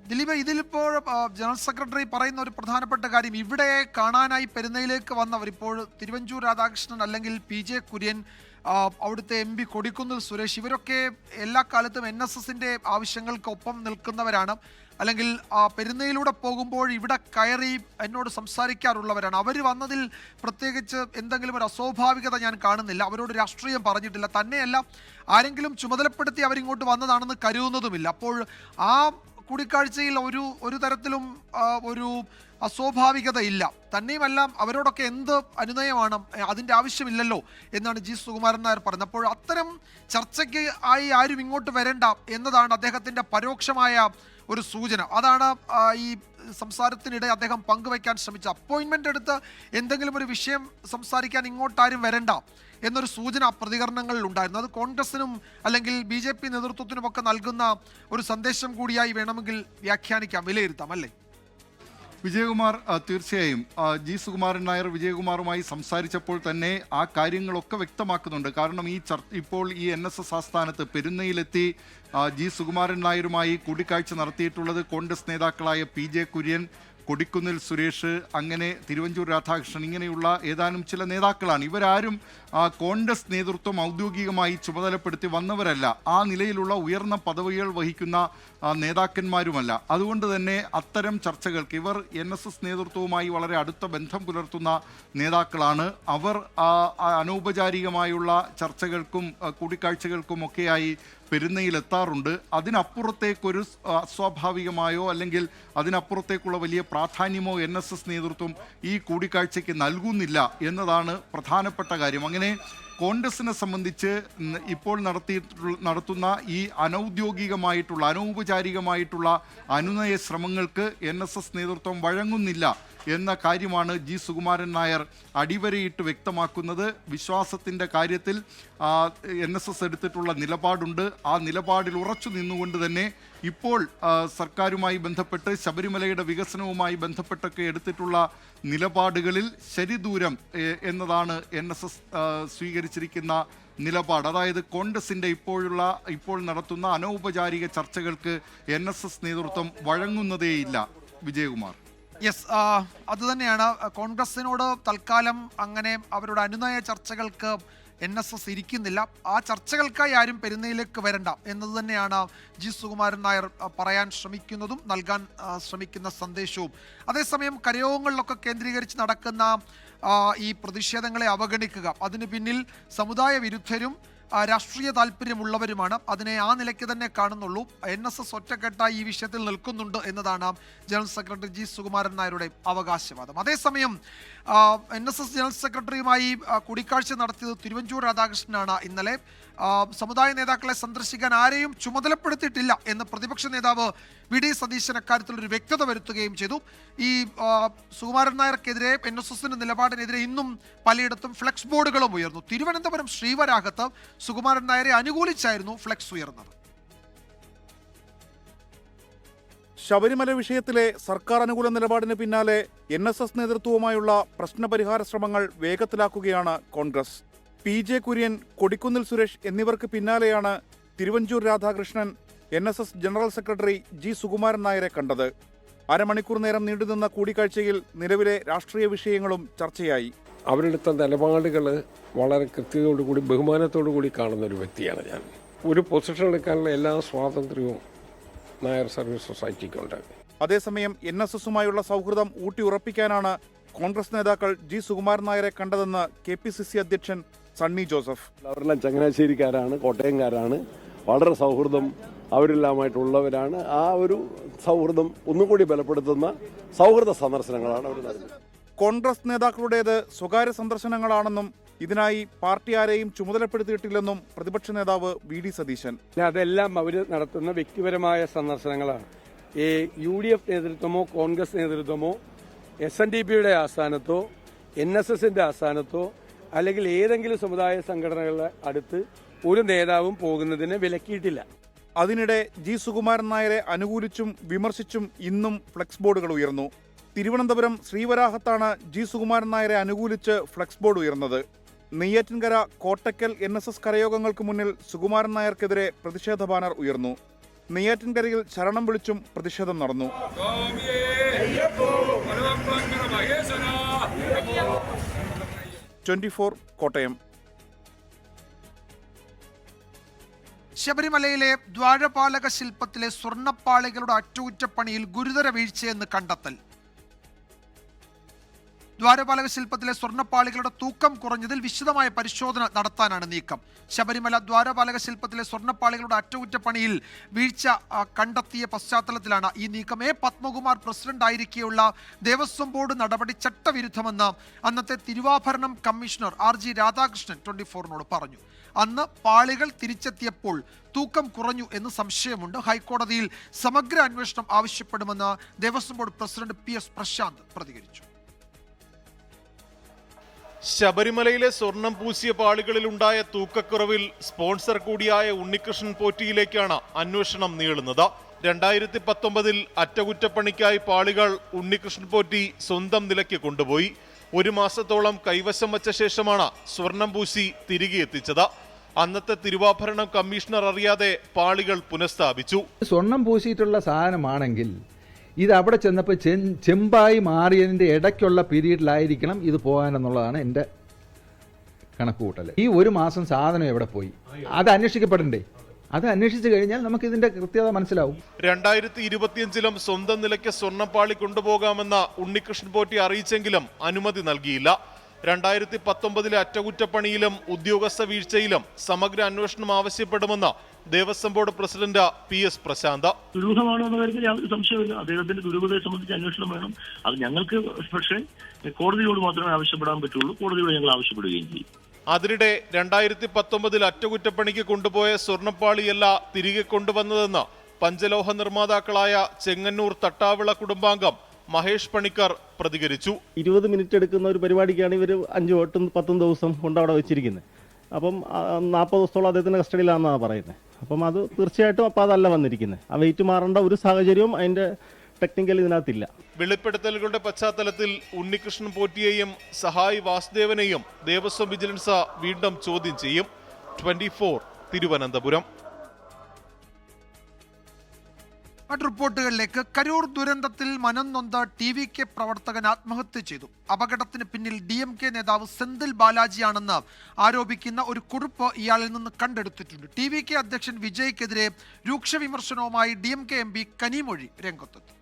Speaker 1: ദിലീപ്, ഇതിലിപ്പോൾ ജനറൽ സെക്രട്ടറി പറയുന്ന ഒരു പ്രധാനപ്പെട്ട കാര്യം, ഇവിടെ കാണാനായി പെരുന്നയിലേക്ക് വന്നവർ ഇപ്പോൾ തിരുവഞ്ചൂർ രാധാകൃഷ്ണൻ അല്ലെങ്കിൽ PJ കുര്യൻ, അവിടുത്തെ MP കൊടിക്കുന്നിൽ സുരേഷ്, ഇവരൊക്കെ എല്ലാ കാലത്തും NSSൻ്റെ ആവശ്യങ്ങൾക്കൊപ്പം നിൽക്കുന്നവരാണ്. അല്ലെങ്കിൽ പെരുന്നയിലൂടെ പോകുമ്പോൾ ഇവിടെ കയറി എന്നോട് സംസാരിക്കാറുള്ളവരാണ്. അവർ വന്നതിൽ പ്രത്യേകിച്ച് എന്തെങ്കിലും ഒരു അസ്വാഭാവികത ഞാൻ കാണുന്നില്ല. അവരോട് രാഷ്ട്രീയം പറഞ്ഞിട്ടില്ല. തന്നെയല്ല, ആരെങ്കിലും ചുമതലപ്പെടുത്തി അവരിങ്ങോട്ട് വന്നതാണെന്ന് കരുതുന്നതുമില്ല. അപ്പോൾ ആ കൂടിക്കാഴ്ചയിൽ ഒരു തരത്തിലും ഒരു അസ്വാഭാവികത ഇല്ല. തന്നെയുമല്ല, അവരോടൊക്കെ എന്ത് അനുനയമാണ്, അതിൻ്റെ ആവശ്യമില്ലല്ലോ എന്നാണ് ജി സുകുമാരൻ നായർ പറയുന്നത്. അപ്പോൾ അത്തരം ചർച്ചയ്ക്ക് ആരും ഇങ്ങോട്ട് വരേണ്ട എന്നതാണ് അദ്ദേഹത്തിൻ്റെ പരോക്ഷമായ ഒരു സൂചന. അതാണ് ഈ സംസാരത്തിനിടെ അദ്ദേഹം പങ്കുവയ്ക്കാൻ ശ്രമിച്ച അപ്പോയിൻമെൻ്റ് എടുത്ത് എന്തെങ്കിലും ഒരു വിഷയം സംസാരിക്കാൻ ഇങ്ങോട്ടാരും വരണ്ട എന്നൊരു സൂചന പ്രതികരണങ്ങളിൽ ഉണ്ടായിരുന്നു. അത് കോൺഗ്രസിനും അല്ലെങ്കിൽ BJP നേതൃത്വത്തിനുമൊക്കെ നൽകുന്ന ഒരു സന്ദേശം കൂടിയായി വേണമെങ്കിൽ വ്യാഖ്യാനിക്കാം, വിലയിരുത്താം, അല്ലേ?
Speaker 4: വിജയകുമാർ, തീർച്ചയായും ജി സുകുമാരൻ നായർ വിജയകുമാറുമായി സംസാരിച്ചപ്പോൾ തന്നെ ആ കാര്യങ്ങളൊക്കെ വ്യക്തമാക്കുന്നുണ്ട്. കാരണം ഇപ്പോൾ ഈ NSS ആസ്ഥാനത്ത് പെരുന്നയിലെത്തി ജി സുകുമാരൻ നായരുമായി കൂടിക്കാഴ്ച നടത്തിയിട്ടുള്ളത് കോൺഗ്രസ് നേതാക്കളായ PJ കുര്യൻ, കൊടിക്കുന്നിൽ സുരേഷ്, അങ്ങനെ തിരുവഞ്ചൂർ രാധാകൃഷ്ണൻ, ഇങ്ങനെയുള്ള ഏതാനും ചില നേതാക്കളാണ്. ഇവരാരും കോൺഗ്രസ് നേതൃത്വം ഔദ്യോഗികമായി ചുമതലപ്പെടുത്തി വന്നവരല്ല, ആ നിലയിലുള്ള ഉയർന്ന പദവികൾ വഹിക്കുന്ന നേതാക്കന്മാരുമല്ല. അതുകൊണ്ട് തന്നെ അത്തരം ചർച്ചകൾക്ക് ഇവർ NSS നേതൃത്വവുമായി വളരെ അടുത്ത ബന്ധം പുലർത്തുന്ന നേതാക്കളാണ്. അവർ അനൗപചാരികമായുള്ള ചർച്ചകൾക്കും കൂടിക്കാഴ്ചകൾക്കും ഒക്കെയായി പെരുന്നയിലെത്താറുണ്ട്. അതിനപ്പുറത്തേക്കൊരു അസ്വാഭാവികമായോ അല്ലെങ്കിൽ അതിനപ്പുറത്തേക്കുള്ള വലിയ പ്രാധാന്യമോ NSS നേതൃത്വം ഈ കൂടിക്കാഴ്ചയ്ക്ക് നൽകുന്നില്ല എന്നതാണ് പ്രധാനപ്പെട്ട കാര്യം. അങ്ങനെ കോൺഗ്രസിനെ സംബന്ധിച്ച് ഇപ്പോൾ നടത്തുന്ന ഈ അനൗപചാരികമായിട്ടുള്ള അനുനയ ശ്രമങ്ങൾക്ക് NSS നേതൃത്വം വഴങ്ങുന്നില്ല എന്ന കാര്യമാണ് ജി സുകുമാരൻ നായർ അടിവരയിട്ട് വ്യക്തമാക്കുന്നത്. വിശ്വാസത്തിൻ്റെ കാര്യത്തിൽ NSS എടുത്തിട്ടുള്ള നിലപാടുണ്ട്. ആ നിലപാടിൽ ഉറച്ചു നിന്നുകൊണ്ട് തന്നെ ഇപ്പോൾ സർക്കാരുമായി ബന്ധപ്പെട്ട് ശബരിമലയുടെ വികസനവുമായി ബന്ധപ്പെട്ടൊക്കെ എടുത്തിട്ടുള്ള നിലപാടുകളിൽ ശരിദൂരം എന്നതാണ് NSS സ്വീകരിച്ചിരിക്കുന്ന നിലപാട്. അതായത് കോൺഗ്രസിൻ്റെ ഇപ്പോൾ നടത്തുന്ന അനൗപചാരിക ചർച്ചകൾക്ക് NSS നേതൃത്വം വഴങ്ങുന്നതേയില്ല. വിജയകുമാർ.
Speaker 1: യെസ്, അതുതന്നെയാണ്. കോൺഗ്രസിനോട് തൽക്കാലം അങ്ങനെ അവരുടെ അനുനയ ചർച്ചകൾക്ക് NSS ഇരിക്കുന്നില്ല. ആ ചർച്ചകൾക്കായി ആരും പെരുന്നയിലേക്ക് വരണ്ട എന്നത് തന്നെയാണ് ജി സുകുമാരൻ നായർ പറയാൻ ശ്രമിക്കുന്നതും നൽകാൻ ശ്രമിക്കുന്ന സന്ദേശവും. അതേസമയം കരയോഗങ്ങളിലൊക്കെ കേന്ദ്രീകരിച്ച് നടക്കുന്ന ഈ പ്രതിഷേധങ്ങളെ അവഗണിക്കുക, അതിന് പിന്നിൽ സമുദായ വിരുദ്ധരും രാഷ്ട്രീയ താല്പര്യമുള്ളവരുമാണ്. അതിനെ ആ നിലയ്ക്ക് തന്നെ കാണുന്നുള്ളൂ. NSS ഒറ്റക്കെട്ടായി ഈ വിഷയത്തിൽ നിൽക്കുന്നുണ്ട് എന്നതാണ് ജനറൽ സെക്രട്ടറി ജി സുകുമാരൻ നായരുടെ അവകാശവാദം. അതേസമയം NSS ജനറൽ സെക്രട്ടറിയുമായി കൂടിക്കാഴ്ച നടത്തിയത് തിരുവഞ്ചൂർ രാധാകൃഷ്ണനാണ് ഇന്നലെ. സമുദായ നേതാക്കളെ സന്ദർശിക്കാൻ ആരെയും ചുമതലപ്പെടുത്തിയിട്ടില്ല എന്ന് പ്രതിപക്ഷ നേതാവ് വി.ഡി. സതീശൻ അക്കാര്യത്തിൽ ഒരു വ്യക്തത വരുത്തുകയും ചെയ്തു. ഈ സുകുമാരൻ നായർക്കെതിരെ NSSന്റെ നിലപാടിനെതിരെ ഇന്നും പലയിടത്തും ഫ്ലെക്സ് ബോർഡുകളും ഉയർന്നു. തിരുവനന്തപുരം ശ്രീവരാഹത്ത് സുകുമാരൻ നായരെ അനുകൂലിച്ചായിരുന്നു ഫ്ലെക്സ് ഉയർന്നത്.
Speaker 5: ശബരിമല വിഷയത്തിലെ സർക്കാർ അനുകൂല നിലപാടിന് പിന്നാലെ NSS നേതൃത്വവുമായുള്ള പ്രശ്നപരിഹാര ശ്രമങ്ങൾ വേഗത്തിലാക്കുകയാണ് കോൺഗ്രസ്. PJ കുര്യൻ, കൊടിക്കുന്നിൽ സുരേഷ് എന്നിവർക്ക് പിന്നാലെയാണ് Thiruvanchoor Radhakrishnan NSS general secretary G. Sukumaran നായരെ കണ്ടത്. അരമണിക്കൂർ നേരം നീണ്ടുനിന്ന കൂടിക്കാഴ്ചയിൽ നിലവിലെ രാഷ്ട്രീയ വിഷയങ്ങളും ചർച്ചയായി.
Speaker 6: അവരെടുത്ത നിലപാടുകൾ വളരെ കൃത്യതയോടുകൂടി ബഹുമാനത്തോടുകൂടി കാണുന്ന ഒരു വ്യക്തിയാണ് ഞാൻ. ഒരു പൊസിഷൻ എടുക്കാനുള്ള എല്ലാ സ്വാതന്ത്ര്യവും നായർ സർവീസ് സൊസൈറ്റിക്കുണ്ട്.
Speaker 5: അതേസമയം NSSുമായുള്ള സൗഹൃദം ഊട്ടിയുറപ്പിക്കാനാണ് കോൺഗ്രസ് നേതാക്കൾ G. സുകുമാരൻ നായരെ കണ്ടതെന്ന് KPCC അധ്യക്ഷൻ സണ്ണി ജോസഫ്.
Speaker 7: അവരെല്ലാം ചങ്ങനാശ്ശേരിക്കാരാണ്, കോട്ടയംകാരാണ്, വളരെ സൗഹൃദം അവരെല്ലാമായിട്ടുള്ളവരാണ്. ആ ഒരു സൗഹൃദം ഒന്നുകൂടി ബലപ്പെടുത്തുന്ന സൗഹൃദ സന്ദർശനങ്ങളാണ് അവർ നടത്തുന്നത്.
Speaker 5: കോൺഗ്രസ് നേതാക്കളുടേത് സ്വകാര്യ സന്ദർശനങ്ങളാണെന്നും ഇതിനായി പാർട്ടി ആരെയും ചുമതലപ്പെടുത്തിയിട്ടില്ലെന്നും പ്രതിപക്ഷ നേതാവ് വി.ഡി. സതീശൻ.
Speaker 8: അതെല്ലാം അവർ നടത്തുന്ന വ്യക്തിപരമായ സന്ദർശനങ്ങളാണ്. ഈ UDF നേതൃത്വമോ കോൺഗ്രസ് നേതൃത്വമോ SNDPയുടെ ആസ്ഥാനത്തോ NSSന്റെ ആസ്ഥാനത്തോ അല്ലെങ്കിൽ ഏതെങ്കിലും സമുദായ സംഘടനകളുടെ അടുത്ത് ഒരു നേതാവും പോകുന്നതിന് വിലക്കിയിട്ടില്ല.
Speaker 5: അതിനിടെ G. സുകുമാരൻ നായരെ അനുകൂലിച്ചും വിമർശിച്ചും ഇന്നും ഫ്ലെക്സ് ബോർഡുകൾ ഉയർന്നു. തിരുവനന്തപുരം ശ്രീവരാഹത്താണ് G. സുകുമാരൻ നായരെ അനുകൂലിച്ച് ഫ്ലെക്സ് ബോർഡ് ഉയർന്നത്. നെയ്യാറ്റിൻകര, കോട്ടക്കൽ NSS കരയോഗങ്ങൾക്ക് മുന്നിൽ സുകുമാരൻ നായർക്കെതിരെ പ്രതിഷേധ ബാനർ ഉയർന്നു. നെയ്യാറ്റിൻകരയിൽ ശരണം വിളിച്ചും പ്രതിഷേധം നടന്നു. 24 കോട്ടയം.
Speaker 1: ശബരിമലയിലെ ദ്വാരപാലക ശില്പത്തിലെ സ്വർണ്ണപ്പാളികളുടെ അറ്റകുറ്റപ്പണിയിൽ ഗുരുതര വീഴ്ചയെന്ന് കണ്ടെത്തൽ. ദ്വാരപാലക ശില്പത്തിലെ സ്വർണ്ണപ്പാളികളുടെ തൂക്കം കുറഞ്ഞതിൽ വിശദമായ പരിശോധന നടത്താനാണ് നീക്കം. ശബരിമല ദ്വാരപാലക ശില്പത്തിലെ സ്വർണ്ണപ്പാളികളുടെ അറ്റകുറ്റപ്പണിയിൽ വീഴ്ച കണ്ടെത്തിയ പശ്ചാത്തലത്തിലാണ് ഈ നീക്കം. എ. പത്മകുമാർ പ്രസിഡന്റ് ആയിരിക്കെയുള്ള ദേവസ്വം ബോർഡ് നടപടി ചട്ടവിരുദ്ധമെന്ന് അന്നത്തെ തിരുവാഭരണം കമ്മീഷണർ RG രാധാകൃഷ്ണൻ 24നോട് പറഞ്ഞു. അന്ന് പാളികൾ തിരിച്ചെത്തിയപ്പോൾ തൂക്കം കുറഞ്ഞു എന്ന് സംശയമുണ്ട്. ഹൈക്കോടതിയിൽ സമഗ്ര അന്വേഷണം ആവശ്യപ്പെടുമെന്ന് Devaswom board president PS Prashant പ്രതികരിച്ചു.
Speaker 9: ശബരിമലയിലെ സ്വർണം പൂശിയ പാളികളിലുണ്ടായ തൂക്കക്കുറവിൽ സ്പോൺസർ കൂടിയായ ഉണ്ണികൃഷ്ണൻ പോറ്റിയിലേക്കാണ് അന്വേഷണം നീളുന്നത്. 2019 അറ്റകുറ്റപ്പണിക്കായി പാളികൾ ഉണ്ണികൃഷ്ണൻ പോറ്റി സ്വന്തം നിലയ്ക്ക് കൊണ്ടുപോയി. 1 മാസത്തോളം കൈവശം വച്ച ശേഷമാണ് സ്വർണം പൂശി തിരികെ എത്തിച്ചത്. അന്നത്തെ തിരുവാഭരണം കമ്മീഷണർ അറിയാതെ പാളികൾ പുനഃസ്ഥാപിച്ചു.
Speaker 10: സ്വർണം പൂശിയിട്ടുള്ള സാധനമാണെങ്കിൽ ഇത് അവിടെ ചെന്നപ്പോൾ ചെമ്പായി മാറിയതിൻ്റെ ഇടയ്ക്കുള്ള പീരീഡിലായിരിക്കണം ഇത് പോകാനെന്നുള്ളതാണ് എൻ്റെ കണക്കുകൂട്ടൽ. ഈ 1 മാസം സാധനം എവിടെ പോയി അത് അന്വേഷിക്കപ്പെടണ്ടേ? അത് അന്വേഷിച്ചു കഴിഞ്ഞാൽ നമുക്ക് ഇതിന്റെ കൃത്യത മനസ്സിലാവും.
Speaker 9: 2025 സ്വന്തം നിലയ്ക്ക് സ്വർണ്ണപ്പാളി കൊണ്ടുപോകാമെന്ന ഉണ്ണികൃഷ്ണൻ പോറ്റി അറിയിച്ചെങ്കിലും അനുമതി നൽകിയില്ല. 2019 അറ്റകുറ്റപ്പണിയിലും ഉദ്യോഗസ്ഥ വീഴ്ചയിലും സമഗ്ര അന്വേഷണം ആവശ്യപ്പെടുമെന്ന് Devaswom board president PS Prashant.
Speaker 11: ദുരൂഹമാണോ എന്ന കാര്യത്തിൽ യാതൊരു സംശയമില്ല. അദ്ദേഹത്തിന്റെ ദുരൂഹതയെ സംബന്ധിച്ച് അന്വേഷണം വേണം. അത് ഞങ്ങൾക്ക് പക്ഷേ കോടതിയോട് മാത്രമേ ആവശ്യപ്പെടാൻ പറ്റുള്ളൂ. കോടതിയോട് ഞങ്ങൾ ആവശ്യപ്പെടുകയും ചെയ്യും.
Speaker 9: അതിനിടെ 2019 അറ്റകുറ്റപ്പണിക്ക് കൊണ്ടുപോയ സ്വർണ്ണപ്പാളിയല്ല തിരികെ കൊണ്ടുവന്നതെന്ന് പഞ്ചലോഹ നിർമ്മാതാക്കളായ ചെങ്ങന്നൂർ തട്ടാവിള കുടുംബാംഗം മഹേഷ് പണിക്കർ പ്രതികരിച്ചു.
Speaker 12: 20 മിനിറ്റ് എടുക്കുന്ന ഒരു പരിപാടിക്കാണ് ഇവർ 5-10 ദിവസം കൊണ്ട് അവിടെ വെച്ചിരിക്കുന്നത്. അപ്പം 40 ദിവസത്തോളം അദ്ദേഹത്തിന്റെ കസ്റ്റഡിയിലാണെന്നാണ് പറയുന്നത്. അപ്പം അത് തീർച്ചയായിട്ടും അപ്പം അതല്ല വന്നിരിക്കുന്നത്. ആ വെയിറ്റ് മാറേണ്ട ഒരു സാഹചര്യവും അതിന്റെ ടെക്നിക്കൽ ഇതിനകത്തില്ല.
Speaker 9: വെളിപ്പെടുത്തലുകളുടെ പശ്ചാത്തലത്തിൽ ഉണ്ണികൃഷ്ണൻ പോറ്റിയെയും സഹായി വാസുദേവനെയും ദേവസ്വം വിജിലൻസ് വീണ്ടും ചോദ്യം ചെയ്യും. 24 തിരുവനന്തപുരം.
Speaker 1: മറ്റു റിപ്പോർട്ടുകളിലേക്ക്. കരൂർ ദുരന്തത്തിൽ മനം നൊന്ത TVK പ്രവർത്തകൻ ആത്മഹത്യ ചെയ്തു. അപകടത്തിന് പിന്നിൽ DMK നേതാവ് സെന്തിൽ ബാലാജിയാണെന്ന് ആരോപിക്കുന്ന ഒരു കുറിപ്പ് ഇയാളിൽ നിന്ന് കണ്ടെടുത്തിട്ടുണ്ട്. TVK അധ്യക്ഷൻ വിജയ്ക്കെതിരെ രൂക്ഷ വിമർശനവുമായി DMK MP കനിമൊഴി രംഗത്തെത്തി.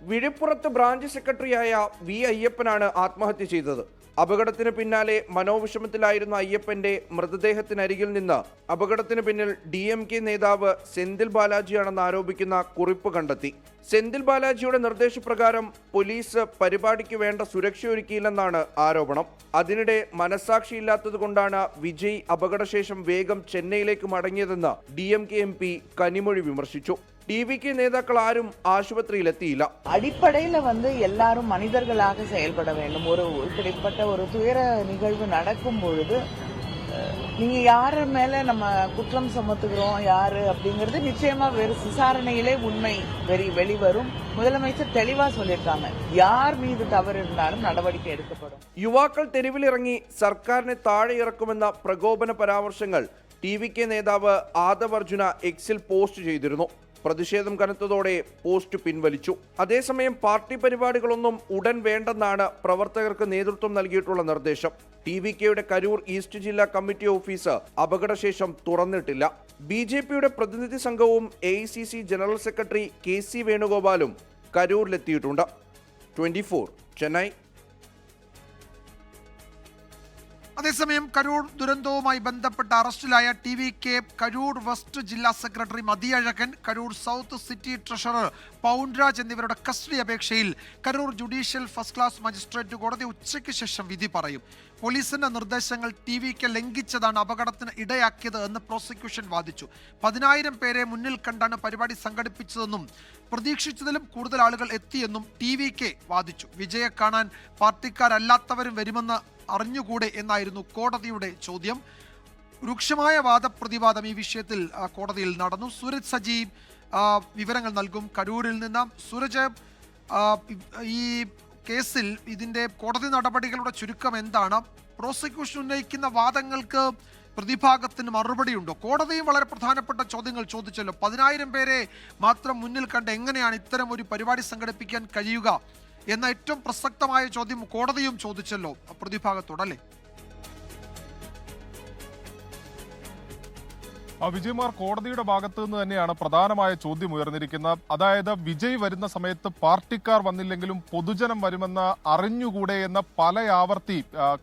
Speaker 13: വിഴുപ്പുറത്ത് ബ്രാഞ്ച് സെക്രട്ടറിയായ V. അയ്യപ്പനാണ് ആത്മഹത്യ ചെയ്തത്. അപകടത്തിന് പിന്നാലെ മനോവിഷമത്തിലായിരുന്ന അയ്യപ്പന്റെ മൃതദേഹത്തിനരികിൽ നിന്ന് അപകടത്തിന് പിന്നിൽ DMK നേതാവ് സെന്തിൽ ബാലാജിയാണെന്ന് ആരോപിക്കുന്ന കുറിപ്പ് കണ്ടെത്തി. സെന്തിൽ ബാലാജിയുടെ നിർദ്ദേശപ്രകാരം പോലീസ് പരിപാടിക്ക് വേണ്ട സുരക്ഷയൊരുക്കിയില്ലെന്നാണ് ആരോപണം. അതിനിടെ മനസാക്ഷിയില്ലാത്തതുകൊണ്ടാണ് വിജയ് അപകടശേഷം വേഗം ചെന്നൈയിലേക്ക് മടങ്ങിയതെന്ന് DMK MP കനിമൊഴി വിമർശിച്ചു. TVK നേതാക്കൾ ആരും ആശുപത്രിയിലെത്തിയില്ല.
Speaker 14: அடிப்படையில எல்லாரும் மனிதர்களாக செயல்பட வேண்டும். இப்படிப்பட்ட ஒரு துயர நிகழ்வு நடக்கும் பொழுது நீங்க யாரு மேல நம்ம குற்றம் சுமத்துகிறோம் யாரு அப்படிங்கிறது நிச்சயமா வேறு விசாரணையிலே உண்மை வெளிவரும். முதலமைச்சர் தெளிவா சொல்லியிருக்காங்க, யார் மீது தவறு இருந்தாலும் നടപടിക്ക് എടുക്കപ്പെടും.
Speaker 13: യുവാക്കൾ തെരുവിലിറങ്ങി സർക്കാരിനെ താഴെ ഇറക്കുമെന്ന പ്രകോപന പരാമർശങ്ങൾ TVK നേതാവ് ആദവ് അർജുന എക്സിൽ പോസ്റ്റ് ചെയ്തിരുന്നു. പ്രതിഷേധം കനത്തതോടെ പോസ്റ്റ് പിൻവലിച്ചു. അതേസമയം പാർട്ടി പരിപാടികളൊന്നും ഉടൻ വേണ്ടെന്നാണ് പ്രവർത്തകർക്ക് നേതൃത്വം നൽകിയിട്ടുള്ള നിർദ്ദേശം. TVKയുടെ കരൂർ ഈസ്റ്റ് ജില്ലാ കമ്മിറ്റി ഓഫീസ് അപകടശേഷം തുറന്നിട്ടില്ല. BJPയുടെ പ്രതിനിധി സംഘവും AICC ജനറൽ സെക്രട്ടറി KC വേണുഗോപാലും കരൂരിലെത്തിയിട്ടുണ്ട്. 24 ചെന്നൈ.
Speaker 1: അതേസമയം കരൂർ ദുരന്തവുമായി ബന്ധപ്പെട്ട് അറസ്റ്റിലായ TVK കരൂർ വെസ്റ്റ് ജില്ലാ secretary Mathiyazhagan, Karur south city treasurer Paunraj എന്നിവരുടെ കസ്റ്റഡി അപേക്ഷയിൽ Karur judicial first class magistrate കോടതി ഉച്ചയ്ക്ക് ശേഷം വിധി പറയും. പോലീസിന്റെ നിർദ്ദേശങ്ങൾ TVK ലംഘിച്ചതാണ് അപകടത്തിന് ഇടയാക്കിയത് എന്ന് പ്രോസിക്യൂഷൻ വാദിച്ചു. 10,000 പേരെ മുന്നിൽ കണ്ടാണ് പരിപാടി സംഘടിപ്പിച്ചതെന്നും പ്രതീക്ഷിച്ചതിലും കൂടുതൽ ആളുകൾ എത്തിയെന്നും TVK വാദിച്ചു. വിജയെ കാണാൻ പാർട്ടിക്കാരല്ലാത്തവരും വരുമെന്ന് അറിഞ്ഞുകൂടെ എന്നായിരുന്നു കോടതിയുടെ ചോദ്യം. രൂക്ഷമായ വാദപ്രതിവാദം ഈ വിഷയത്തിൽ കോടതിയിൽ നടന്നു. സൂരജ് സജി വിവരങ്ങൾ നൽകും കരൂരിൽ നിന്ന്. സൂരജ്, ഈ കേസിൽ ഇതിന്റെ കോടതി നടപടികളുടെ ചുരുക്കം എന്താണ്? പ്രോസിക്യൂഷൻ ഉന്നയിക്കുന്ന വാദങ്ങൾക്ക് പ്രതിഭാഗത്തിന് മറുപടിയുണ്ടോ? കോടതിയും വളരെ പ്രധാനപ്പെട്ട ചോദ്യങ്ങൾ ചോദിച്ചല്ലോ. 10,000 പേരെ മാത്രം മുന്നിൽ കണ്ട് എങ്ങനെയാണ് ഇത്തരം ഒരു പരിപാടി സംഘടിപ്പിക്കാൻ കഴിയുക എന്ന ഏറ്റവും പ്രസക്തമായ ചോദ്യം കോടതിയും ചോദിച്ചല്ലോ പ്രതിഭാഗത്തോട്, അല്ലേ?
Speaker 9: വിജയകുമാർ, കോടതിയുടെ ഭാഗത്ത് നിന്ന് തന്നെയാണ് പ്രധാനമായ ചോദ്യം ഉയർന്നിരിക്കുന്നത്. അതായത് വിജയ് വരുന്ന സമയത്ത് പാർട്ടിക്കാർ വന്നില്ലെങ്കിലും പൊതുജനം വരുമെന്ന് അറിഞ്ഞുകൂടെ എന്ന പല ആവർത്തി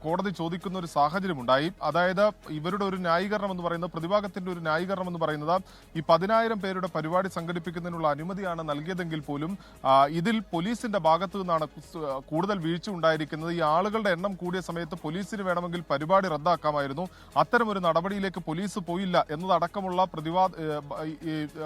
Speaker 9: കോടതി ചോദിക്കുന്ന ഒരു സാഹചര്യമുണ്ടായി. അതായത് ഇവരുടെ ഒരു ന്യായീകരണം എന്ന് പറയുന്നത്, പ്രതിഭാഗത്തിന്റെ ഒരു ന്യായീകരണം എന്ന് പറയുന്നത്, ഈ 10,000 പേരുടെ പരിപാടി സംഘടിപ്പിക്കുന്നതിനുള്ള അനുമതിയാണ് നൽകിയതെങ്കിൽ പോലും ഇതിൽ പോലീസിന്റെ ഭാഗത്തു നിന്നാണ് കൂടുതൽ വീഴ്ച ഉണ്ടായിരിക്കുന്നത്. ഈ ആളുകളുടെ എണ്ണം കൂടിയ സമയത്ത് പോലീസിന് വേണമെങ്കിൽ പരിപാടി റദ്ദാക്കാമായിരുന്നു. അത്തരമൊരു നടപടിയിലേക്ക് പോലീസ് പോയില്ല എന്നതടക്കമുള്ള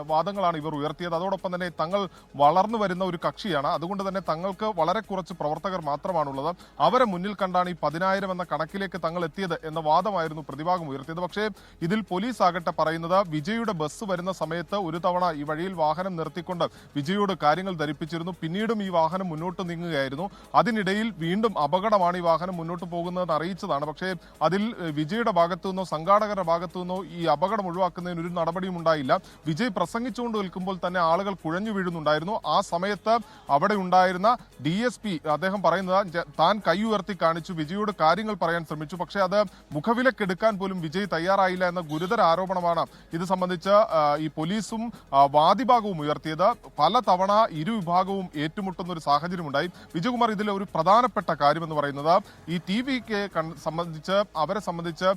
Speaker 9: വാദങ്ങളാണ് ഇവർ ഉയർത്തിയത്. അതോടൊപ്പം തന്നെ തങ്ങൾ വളർന്നു വരുന്ന ഒരു കക്ഷിയാണ്, അതുകൊണ്ട് തന്നെ തങ്ങൾക്ക് വളരെ കുറച്ച് പ്രവർത്തകർ മാത്രമാണുള്ളത്, അവരെ മുന്നിൽ കണ്ടാണ് ഈ 10,000 എന്ന കണക്കിലേക്ക് തങ്ങൾ എത്തിയത് എന്ന വാദമായിരുന്നു പ്രതിഭാഗം ഉയർത്തിയത്. പക്ഷേ ഇതിൽ പോലീസ് ആകട്ടെ പറയുന്നത്, വിജയുടെ ബസ് വരുന്ന സമയത്ത് ഒരു തവണ ഈ വഴിയിൽ വാഹനം നിർത്തിക്കൊണ്ട് വിജയോട് കാര്യങ്ങൾ ധരിപ്പിച്ചിരുന്നു. പിന്നീടും ഈ വാഹനം മുന്നോട്ട് നീങ്ങുകയായിരുന്നു. അതിനിടയിൽ വീണ്ടും അപകടമാണ്, ഈ വാഹനം മുന്നോട്ട് പോകുന്നതെന്ന് അറിയിച്ചതാണ്. പക്ഷേ അതിൽ വിജയുടെ ഭാഗത്തു നിന്നോ സംഘാടകരുടെ ഭാഗത്തു നിന്നോ ഈ അപകടം ഒഴിവാക്കുന്നതിന് ഒരു നടപടിയും ഉണ്ടായില്ല. വിജയ് പ്രസംഗിച്ചുകൊണ്ട് നിൽക്കുമ്പോൾ തന്നെ ആളുകൾ കുഴഞ്ഞു വീഴുന്നുണ്ടായിരുന്നു. ആ സമയത്ത് അവിടെ ഉണ്ടായിരുന്ന DSP അദ്ദേഹം പറയുന്നത്, താൻ കൈ ഉയർത്തി കാണിച്ചു, വിജയോട് കാര്യങ്ങൾ പറയാൻ ശ്രമിച്ചു, പക്ഷേ അത് മുഖവിലക്കെടുക്കാൻ പോലും വിജയ് തയ്യാറായില്ല എന്ന ഗുരുതര ആരോപണമാണ് ഇത് സംബന്ധിച്ച് ഈ പോലീസും വാദിഭാഗവും ഉയർത്തിയത്. പല തവണ ഇരു വിഭാഗവും ഏറ്റുമുട്ടുന്ന ഒരു സാഹചര്യമുണ്ടായി. വിജയകുമാർ, ഇതിലെ ഒരു പ്രധാനപ്പെട്ട കാര്യമെന്ന് പറയുന്നത്, ഈ TVK സംബന്ധിച്ച് അവരെ സംബന്ധിച്ച്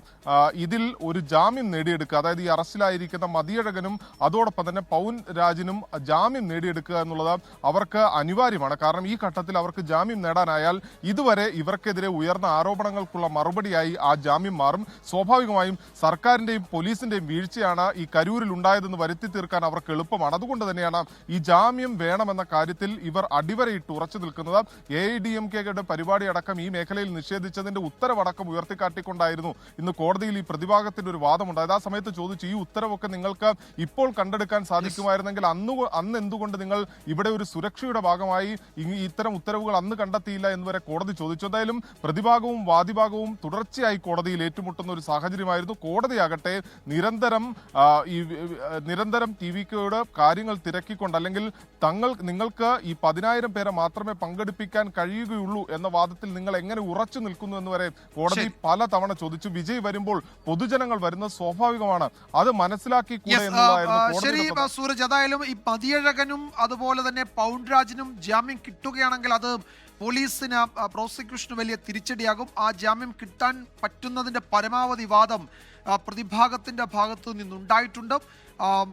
Speaker 9: ഇതിൽ ഒരു ജാമ്യം നേടിയെടുക്കുക, അതായത് ഈ അറസ്റ്റിലായിരിക്കുന്ന മതിയഴകനും അതോടൊപ്പം തന്നെ പൗൻ രാജിനും ജാമ്യം നേടിയെടുക്കുക എന്നുള്ളത് അവർക്ക് അനിവാര്യമാണ്. കാരണം ഈ ഘട്ടത്തിൽ അവർക്ക് ജാമ്യം നേടാനായാൽ ഇതുവരെ ഇവർക്കെതിരെ ഉയർന്ന ആരോപണങ്ങൾക്കുള്ള മറുപടിയായി ആ ജാമ്യം മാറും. സ്വാഭാവികമായും സർക്കാരിന്റെയും പോലീസിന്റെയും വീഴ്ചയാണ് ഈ കരൂരിൽ ഉണ്ടായതെന്ന് വരുത്തി തീർക്കാൻ അവർക്ക് എളുപ്പമാണ്. അതുകൊണ്ട് തന്നെയാണ് ഈ ജാമ്യം വേണമെന്ന കാര്യത്തിൽ ഇവർ അടിവരയിട്ട് ഉറച്ചു നിൽക്കുന്നത്. AIDMKയുടെ പരിപാടി അടക്കം ഈ മേഖലയിൽ നിഷേധിച്ചതിന്റെ ഉത്തരവടക്കം ഉയർത്തിക്കാട്ടിക്കൊണ്ടായിരുന്നു ഇന്ന് കോടതിയിൽ ഈ പ്രതിഭാഗത്തിന്റെ ഒരു വാദമുണ്ടായത്. ആ സമയത്ത് ചോദിച്ചു, ഈ ഉത്തരവൊക്കെ നിങ്ങൾക്ക് ഇപ്പോൾ കണ്ടെടുക്കാൻ സാധിക്കുമായിരുന്നെങ്കിൽ അന്ന് എന്തുകൊണ്ട് നിങ്ങൾ ഇവിടെ ഒരു സുരക്ഷയുടെ ഭാഗമായി ഇത്തരം ഉത്തരവുകൾ അന്ന് കണ്ടെത്തിയില്ല എന്ന് കോടതി ചോദിച്ചു. എന്തായാലും പ്രതിഭാഗവും വാദിഭാഗവും തുടർച്ചയായി കോടതിയിൽ ഏറ്റുമുട്ടുന്ന ഒരു സാഹചര്യമായിരുന്നു. കോടതിയാകട്ടെ നിരന്തരം TVKയോട് കാര്യങ്ങൾ തിരക്കിക്കൊണ്ട്, അല്ലെങ്കിൽ നിങ്ങൾക്ക് ഈ 10,000 പേരെ മാത്രമേ പങ്കെടുപ്പിക്കാൻ കഴിയുകയുള്ളൂ എന്ന വാദത്തിൽ നിങ്ങൾ എങ്ങനെ ഉറച്ചു നിൽക്കുന്നു എന്ന് വരെ കോടതി പല തവണ ചോദിച്ചു. വിജയ് വരുമ്പോൾ പൊതുജനങ്ങൾ വരുന്നത് സ്വാഭാവികമാണ്, അത് മനസ്സിലാക്കി കൂടെ എന്നുള്ളതായിരുന്നു.
Speaker 1: ശരി സൂരജ്, അതായാലും ഈ മതിയഴകനും അതുപോലെ തന്നെ പൗൻരാജിനും ജാമ്യം കിട്ടുകയാണെങ്കിൽ അത് പോലീസിന് പ്രോസിക്യൂഷന് വലിയ തിരിച്ചടിയാകും. ആ ജാമ്യം കിട്ടാൻ പറ്റുന്നതിൻ്റെ പരമാവധി വാദം പ്രതിഭാഗത്തിൻ്റെ ഭാഗത്തു നിന്നുണ്ടായിട്ടുണ്ട്.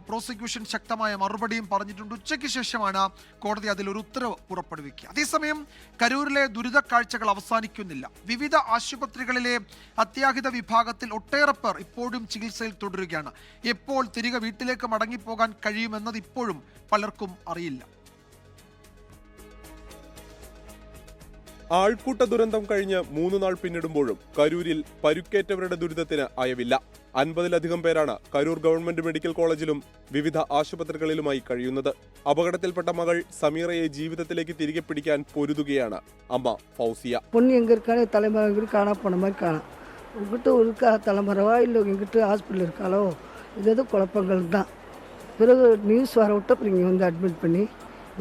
Speaker 1: പ്രോസിക്യൂഷൻ ശക്തമായ മറുപടിയും പറഞ്ഞിട്ടുണ്ട്. ഉച്ചയ്ക്ക് ശേഷമാണ് കോടതി അതിലൊരു ഉത്തരവ് പുറപ്പെടുവിക്കുക. അതേസമയം കരൂരിലെ ദുരിത കാഴ്ചകൾ അവസാനിക്കുന്നില്ല. വിവിധ ആശുപത്രികളിലെ അത്യാഹിത വിഭാഗത്തിൽ ഒട്ടേറെ പേർ ഇപ്പോഴും ചികിത്സയിൽ തുടരുകയാണ്. എപ്പോൾ തിരികെ വീട്ടിലേക്ക് മടങ്ങിപ്പോകാൻ കഴിയുമെന്നത് ഇപ്പോഴും പലർക്കും അറിയില്ല.
Speaker 15: ആൾക്കൂട്ട ദുരന്തം കഴിഞ്ഞ് 3 നാൾ പിന്നിടുമ്പോഴും കരൂരിൽ പരുക്കേറ്റവരുടെ ദുരിതത്തിന് അയവില്ല. 50-ലധികം പേരാണ് കരൂർ ഗവൺമെന്റ് മെഡിക്കൽ കോളേജിലും വിവിധ ആശുപത്രികളിലുമായി കഴിയുന്നത്. അപകടത്തിൽപ്പെട്ട മകൾ സമീറയെ ജീവിതത്തിലേക്ക് തിരികെ പിടിക്കാൻ പൊരുതുകയാണ് അമ്മ ഫൗസിയ.
Speaker 16: பொண்ணு எங்கே இருக்கானே தலைமறை காணா போன மாதிரி காணாம். உங்ககிட்ட இருக்கா தலைமறைவா இல்லை எங்கிட்ட ஹாஸ்பிட்டல் இருக்காளோ இது குழப்பங்கள் தான். பிறகு நியூஸ் வர விட்டு அப்புறம் இங்கே வந்து அட்மிட் பண்ணி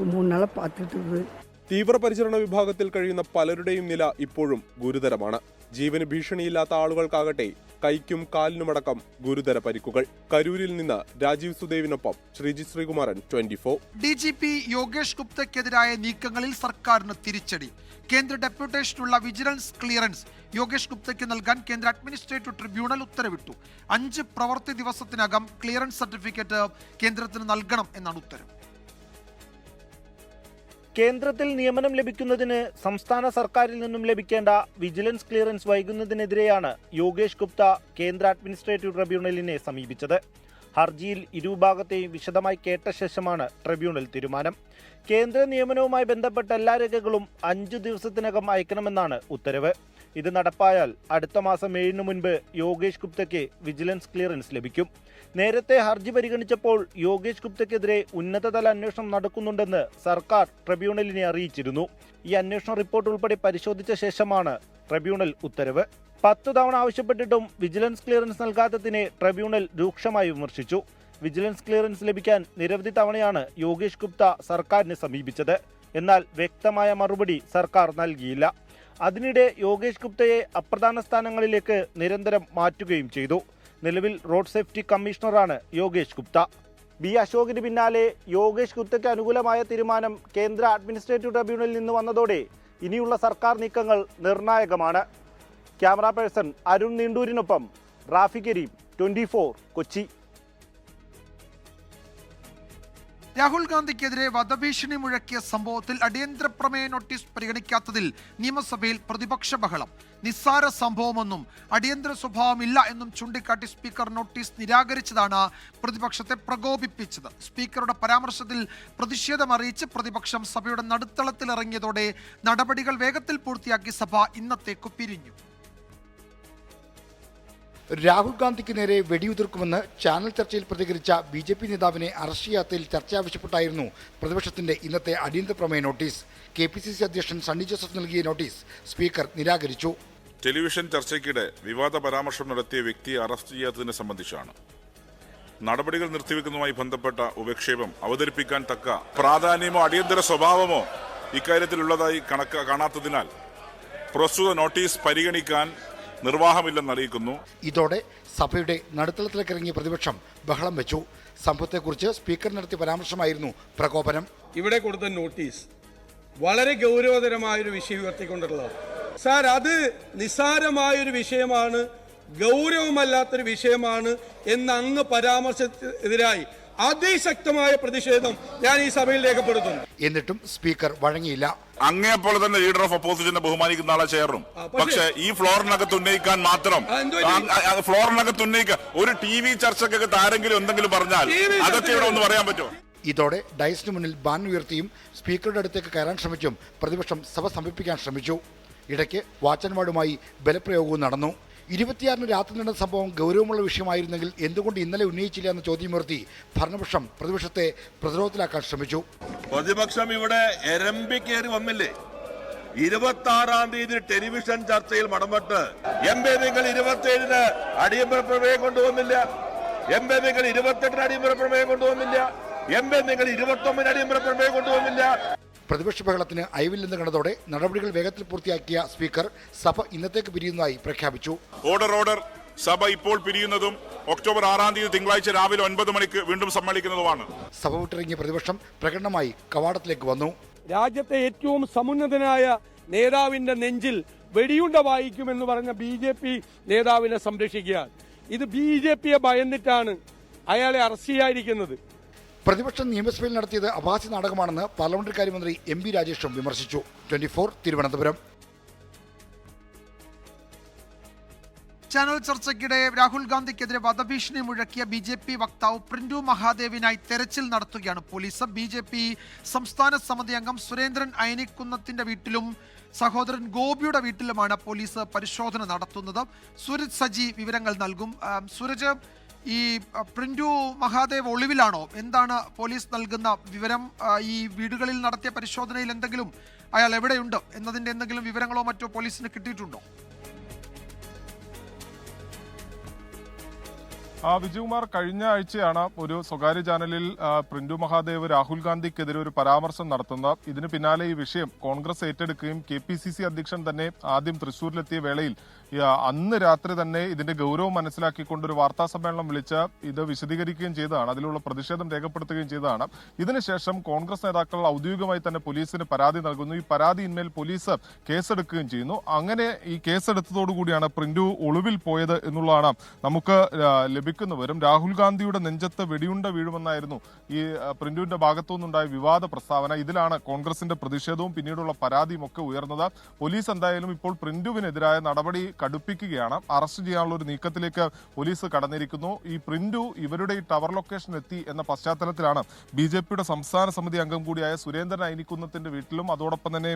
Speaker 16: 3 நாளாக பார்த்துட்டு இருக்குது.
Speaker 15: തീവ്രപരിചരണ വിഭാഗത്തിൽ കഴിയുന്ന പലരുടെയും നില ഇപ്പോഴും ഗുരുതരമാണ്. ജീവന് ഭീഷണിയില്ലാത്ത ആളുകൾക്കാകട്ടെ കൈക്കും കാലിനുമടക്കം ഗുരുതര പരിക്കുകൾ. കരൂരിൽ നിന്ന് രാജീവ് സുദേവിനൊപ്പം ശ്രീജിത് ശ്രീകുമാരൻ, 24.
Speaker 1: DGP യോഗേഷ് ഗുപ്തയ്ക്കെതിരായ നീക്കങ്ങളിൽ സർക്കാരിന് തിരിച്ചടി. കേന്ദ്ര ഡെപ്യൂട്ടേഷനുള്ള വിജിലൻസ് ക്ലിയറൻസ് യോഗേഷ് ഗുപ്തയ്ക്ക് നൽകാൻ കേന്ദ്ര അഡ്മിനിസ്ട്രേറ്റീവ് ട്രിബ്യൂണൽ ഉത്തരവിട്ടു. 5 പ്രവൃത്തി ദിവസത്തിനകം ക്ലിയറൻസ് സർട്ടിഫിക്കറ്റ് കേന്ദ്രത്തിന് നൽകണം എന്നാണ് ഉത്തരവ്.
Speaker 17: കേന്ദ്രത്തിൽ നിയമനം ലഭിക്കുന്നതിന് സംസ്ഥാന സർക്കാരിൽ നിന്നും ലഭിക്കേണ്ട വിജിലൻസ് ക്ലിയറൻസ് വൈകുന്നതിനെതിരെയാണ് യോഗേഷ് ഗുപ്ത കേന്ദ്ര അഡ്മിനിസ്ട്രേറ്റീവ് ട്രിബ്യൂണലിനെ സമീപിച്ചത്. ഹർജിയിൽ ഇരുഭാഗത്തെയും വിശദമായി കേട്ട ശേഷമാണ് ട്രിബ്യൂണൽ തീരുമാനം. കേന്ദ്ര നിയമനവുമായി ബന്ധപ്പെട്ട എല്ലാ രേഖകളും 5 ദിവസത്തിനകം അയക്കണമെന്നാണ് ഉത്തരവ്. ഇത് നടപ്പായാൽ അടുത്ത മാസം 7 മുൻപ് യോഗേഷ് ഗുപ്തയ്ക്ക് വിജിലൻസ് ക്ലിയറൻസ് ലഭിക്കും. നേരത്തെ ഹർജി പരിഗണിച്ചപ്പോൾ യോഗേഷ് ഗുപ്തയ്ക്കെതിരെ ഉന്നതതല അന്വേഷണം നടക്കുന്നുണ്ടെന്ന് സർക്കാർ ട്രിബ്യൂണലിനെ അറിയിച്ചിരുന്നു. ഈ അന്വേഷണ റിപ്പോർട്ട് ഉൾപ്പെടെ പരിശോധിച്ച ശേഷമാണ് ട്രിബ്യൂണൽ ഉത്തരവ്. 10 തവണ ആവശ്യപ്പെട്ടിട്ടും വിജിലൻസ് ക്ലിയറൻസ് നൽകാത്തതിനെ ട്രിബ്യൂണൽ രൂക്ഷമായി വിമർശിച്ചു. വിജിലൻസ് ക്ലിയറൻസ് ലഭിക്കാൻ നിരവധി തവണയാണ് യോഗേഷ് ഗുപ്ത സർക്കാരിനെ സമീപിച്ചത്. എന്നാൽ വ്യക്തമായ മറുപടി സർക്കാർ നൽകിയില്ല. അതിനിടെ യോഗേഷ് ഗുപ്തയെ അപ്രധാന സ്ഥാനങ്ങളിലേക്ക് നിരന്തരം മാറ്റുകയും ചെയ്തു. നിലവിൽ റോഡ് സേഫ്റ്റി കമ്മീഷണറാണ് യോഗേഷ് ഗുപ്ത. ബി അശോകിന് പിന്നാലെ യോഗേഷ് ഗുപ്തയ്ക്ക് അനുകൂലമായ തീരുമാനം കേന്ദ്ര അഡ്മിനിസ്ട്രേറ്റീവ് ട്രിബ്യൂണലിൽ നിന്ന് വന്നതോടെ ഇനിയുള്ള സർക്കാർ നീക്കങ്ങൾ നിർണായകമാണ്. ക്യാമറ പേഴ്സൺ അരുൺ നീണ്ടൂരിനൊപ്പം റാഫി കരീം, 24, കൊച്ചി.
Speaker 1: രാഹുൽ ഗാന്ധിക്കെതിരെ വധഭീഷണി മുഴക്കിയ സംഭവത്തിൽ അടിയന്തര പ്രമേയ നോട്ടീസ് പരിഗണിക്കാത്തതിൽ നിയമസഭയിൽ പ്രതിപക്ഷ ബഹളം. നിസ്സാര സംഭവമെന്നും അടിയന്തര സ്വഭാവമില്ല എന്നും ചൂണ്ടിക്കാട്ടി സ്പീക്കർ നോട്ടീസ് നിരാകരിച്ചതാണ് പ്രതിപക്ഷത്തെ പ്രകോപിപ്പിച്ചത്. സ്പീക്കറുടെ പരാമർശത്തിൽ പ്രതിഷേധമറിയിച്ച് പ്രതിപക്ഷം സഭയുടെ നടുത്തളത്തിലിറങ്ങിയതോടെ നടപടികൾ വേഗത്തിൽ പൂർത്തിയാക്കി സഭ ഇന്നത്തേക്കു പിരിഞ്ഞു.
Speaker 18: രാഹുൽ ഗാന്ധിക്ക് നേരെ വെടിയുതിർക്കുമെന്ന് ചാനൽ ചർച്ചയിൽ പ്രതികരിച്ച BJP നേതാവിനെ അറസ്റ്റ് ചെയ്യാത്തതിൽ ചർച്ച ആവശ്യപ്പെട്ടായിരുന്നു പ്രതിപക്ഷത്തിന്റെ ഇന്നത്തെ അടിയന്തര പ്രമേയ നോട്ടീസ്. KPCC അധ്യക്ഷൻ സണ്ണി ജോസഫ് നൽകിയ നോട്ടീസ് സ്പീക്കർ നിരാകരിച്ചു.
Speaker 19: ടെലിവിഷൻ ചർച്ചയ്ക്കിടെ വിവാദ പരാമർശം നടത്തിയ വ്യക്തിയെ അറസ്റ്റ് ചെയ്യാത്തതിനെ സംബന്ധിച്ചാണ്. നടപടികൾ നിർത്തിവെക്കുന്നതുമായി ബന്ധപ്പെട്ട ഉപക്ഷേപം അവതരിപ്പിക്കാൻ തക്ക പ്രാധാന്യമോ അടിയന്തര സ്വഭാവമോ ഇക്കാര്യത്തിലുള്ളതായി കാണാത്തതിനാൽ പ്രസ്തുത നോട്ടീസ് പരിഗണിക്കാൻ നിർവാഹമില്ലെന്നറിയിക്കുന്നു.
Speaker 18: ഇതോടെ സഭയുടെ നടുത്തളത്തിലേക്ക് ഇറങ്ങിയ പ്രതിപക്ഷം ബഹളം വെച്ചു. സംഭവത്തെക്കുറിച്ച് സ്പീക്കർ നടത്തിയ പരാമർശമായിരുന്നു പ്രകോപനം.
Speaker 8: ഇവിടെ കൊടുത്ത നോട്ടീസ് വളരെ ഗൗരവതരമായൊരു വിഷയം ഉയർത്തിക്കൊണ്ടുള്ളതാണ്. സാർ, അത് നിസ്സാരമായൊരു വിഷയമാണ്, ഗൗരവമല്ലാത്തൊരു വിഷയമാണ് എന്ന് അങ്ങ് പരാമർശത്തിനെതിരായി അതിശക്തമായ പ്രതിഷേധം ഞാൻ ഈ സഭയിൽ രേഖപ്പെടുത്തുന്നു.
Speaker 18: എന്നിട്ടും സ്പീക്കർ വഴങ്ങിയില്ല.
Speaker 19: അങ്ങേപ്പോലെ തന്നെ ലീഡർ ഓഫ് ഒപ്പോസിഷന്റെ ബഹുമാനിക്കുന്ന ആളെ ചേർന്നും, പക്ഷേ ഈ ഫ്ലോറിനകത്ത് ഉന്നയിക്കാൻ മാത്രം ഫ്ലോറിനകത്ത് ഉന്നയിക്കാൻ ഒരു TV ചർച്ചക്കകത്ത് ആരെങ്കിലും എന്തെങ്കിലും പറഞ്ഞാൽ അതൊക്കെ ഇവിടെ ഒന്ന് പറയാൻ പറ്റുമോ?
Speaker 18: ഇതോടെ ഡയസിന് മുന്നിൽ ബാൻ ഉയർത്തിയും സ്പീക്കറുടെ അടുത്തേക്ക് കയറാൻ ശ്രമിച്ചും പ്രതിപക്ഷം സഭ സ്തംഭിപ്പിക്കാൻ ശ്രമിച്ചു. ഇടയ്ക്ക് വാച്ചൻവാർഡുമായി ബലപ്രയോഗവും നടന്നു. 26-ന് രാത്രി നടന്ന സംഭവം ഗൗരവമുള്ള വിഷയമായിരുന്നെങ്കിൽ എന്തുകൊണ്ട് ഇന്നലെ ഉന്നയിച്ചില്ല എന്ന ചോദ്യമുയർത്തി ഭരണപക്ഷം പ്രതിപക്ഷത്തെ പ്രതിരോധത്തിലാക്കാൻ ശ്രമിച്ചു.
Speaker 20: പ്രതിപക്ഷം ഇവിടെ എരമ്പിക്കേറി വന്നില്ലേ? 26-ാം തീയതി ടെലിവിഷൻ ചർച്ചയിൽ മടമ്പെട്ട് നിങ്ങൾ 27-ന് അടിയന്തര പ്രമേയം കൊണ്ടുവന്നില്ല, നിങ്ങൾ 28-ന് അടിയന്തര പ്രമേയം കൊണ്ടുവന്നില്ല, നിങ്ങൾ 29-ന് അടിയന്തര പ്രമേയം കൊണ്ടുവന്നില്ല.
Speaker 18: പ്രതിപക്ഷ ബഹളത്തിന് അയവില്ലെന്ന് കണ്ടതോടെ നടപടികൾ വേഗത്തിൽ പൂർത്തിയാക്കിയ സ്പീക്കർ സഭ ഇന്നത്തേക്ക് പിരിയുന്നതായി പ്രഖ്യാപിച്ചു.
Speaker 19: ഓർഡർ സഭ ഇപ്പോൾ പിരിയുന്നതും ഒക്ടോബർ 6-ാം തീയതി തിങ്കളാഴ്ച രാവിലെ 9 മണിക്ക് വീണ്ടും സമ്മേളിക്കുന്നതുമാണ്.
Speaker 18: സഭ വിട്ടിറങ്ങിയ പ്രതിപക്ഷം പ്രകടനമായി കവാടത്തിലേക്ക് വന്നു.
Speaker 8: രാജ്യത്തെ ഏറ്റവും സമുന്നതനായ നേതാവിന്റെ നെഞ്ചിൽ വെടിയുണ്ട വായിക്കുമെന്ന് പറഞ്ഞ BJP നേതാവിനെ സംരക്ഷിക്കുക. ഇത് BJPയെ ഭയന്നിട്ടാണ് അയാളെ അറസ്റ്റ് ചെയ്യാതിരിക്കുന്നത്.
Speaker 18: പ്രതിപക്ഷം നിയമസഭയിൽ നടത്തിയത് അഭാസ്യ നാടകമാണെന്ന് പാർലമെന്ററി കാര്യമന്ത്രി MB രാജേഷും വിമർശിച്ചു. 24 തിരുവനന്തപുരം.
Speaker 1: ചാനൽ ചർച്ചയ്ക്കിടെ രാഹുൽ ഗാന്ധിക്കെതിരെ വധഭീഷണി മുഴക്കിയ BJP വക്താവ് പ്രിന്റു മഹാദേവിനായി തെരച്ചിൽ നടത്തുകയാണ് പോലീസ്. BJP സംസ്ഥാന സമിതി അംഗം സുരേന്ദ്രൻ അയനിക്കുന്നത്തിന്റെ വീട്ടിലും സഹോദരൻ ഗോപിയുടെ വീട്ടിലുമാണ് പോലീസ് പരിശോധന നടത്തുന്നത്. സൂരജ് സജി വിവരങ്ങൾ നൽകും. സൂരജ്, ഈ പ്രിന്റു മഹാദേവ് ഒളിവിലാണോ? എന്താണ് പോലീസ് നൽകുന്ന വിവരം? ഈ വീടുകളിൽ നടത്തിയ പരിശോധനയിൽ എന്തെങ്കിലും അയാൾ എവിടെയുണ്ട് എന്നതിന്റെ എന്തെങ്കിലും വിവരങ്ങളോ മറ്റോ പോലീസിന് കിട്ടിയിട്ടുണ്ടോ?
Speaker 9: വിജയകുമാർ, കഴിഞ്ഞ ആഴ്ചയാണ് ഒരു സ്വകാര്യ ചാനലിൽ പ്രിന്റു മഹാദേവ് രാഹുൽ ഗാന്ധിക്കെതിരെ ഒരു പരാമർശം നടത്തുന്നത്. ഇതിന് പിന്നാലെ ഈ വിഷയം കോൺഗ്രസ് ഏറ്റെടുക്കുകയും KPCC അധ്യക്ഷൻ തന്നെ ആദ്യം തൃശ്ശൂരിലെത്തിയ വേളയിൽ അന്ന് രാത്രി തന്നെ ഇതിന്റെ ഗൗരവം മനസ്സിലാക്കിക്കൊണ്ട് ഒരു വാർത്താ സമ്മേളനം വിളിച്ച് ഇത് വിശദീകരിക്കുകയും ചെയ്തതാണ്. അതിലുള്ള പ്രതിഷേധം രേഖപ്പെടുത്തുകയും ചെയ്തതാണ്. ഇതിനുശേഷം കോൺഗ്രസ് നേതാക്കൾ ഔദ്യോഗികമായി തന്നെ പോലീസിന് പരാതി നൽകുന്നു. ഈ പരാതിയിന്മേൽ പോലീസ് കേസെടുക്കുകയും ചെയ്യുന്നു. അങ്ങനെ ഈ കേസെടുത്തതോടുകൂടിയാണ് പ്രിന്റു ഒളിവിൽ പോയത് എന്നുള്ളതാണ് നമുക്ക് ലഭിക്കുന്നവരും. രാഹുൽ ഗാന്ധിയുടെ നെഞ്ചത്ത് വെടിയുണ്ട വീഴുമെന്നായിരുന്നു ഈ പ്രിന്റുവിന്റെ ഭാഗത്തുനിന്നുണ്ടായ വിവാദ പ്രസ്താവന. ഇതിലാണ് കോൺഗ്രസിന്റെ പ്രതിഷേധവും പിന്നീടുള്ള പരാതിയും ഒക്കെ ഉയർന്നത്. പോലീസ് എന്തായാലും ഇപ്പോൾ പ്രിന്റുവിനെതിരായ നടപടി കടുപ്പിക്കുകയാണ്. അറസ്റ്റ് ചെയ്യാനുള്ള ഒരു നീക്കത്തിലേക്ക് പോലീസ് കടന്നിരിക്കുന്നു. ഈ പ്രിന്റു ഇവരുടെ ഈ ടവർ ലൊക്കേഷൻ എത്തി എന്ന പശ്ചാത്തലത്തിലാണ് BJPയുടെ സംസ്ഥാന സമിതി അംഗം കൂടിയായ സുരേന്ദ്രൻ അയനിക്കുന്നത്തിന്റെ വീട്ടിലും അതോടൊപ്പം തന്നെ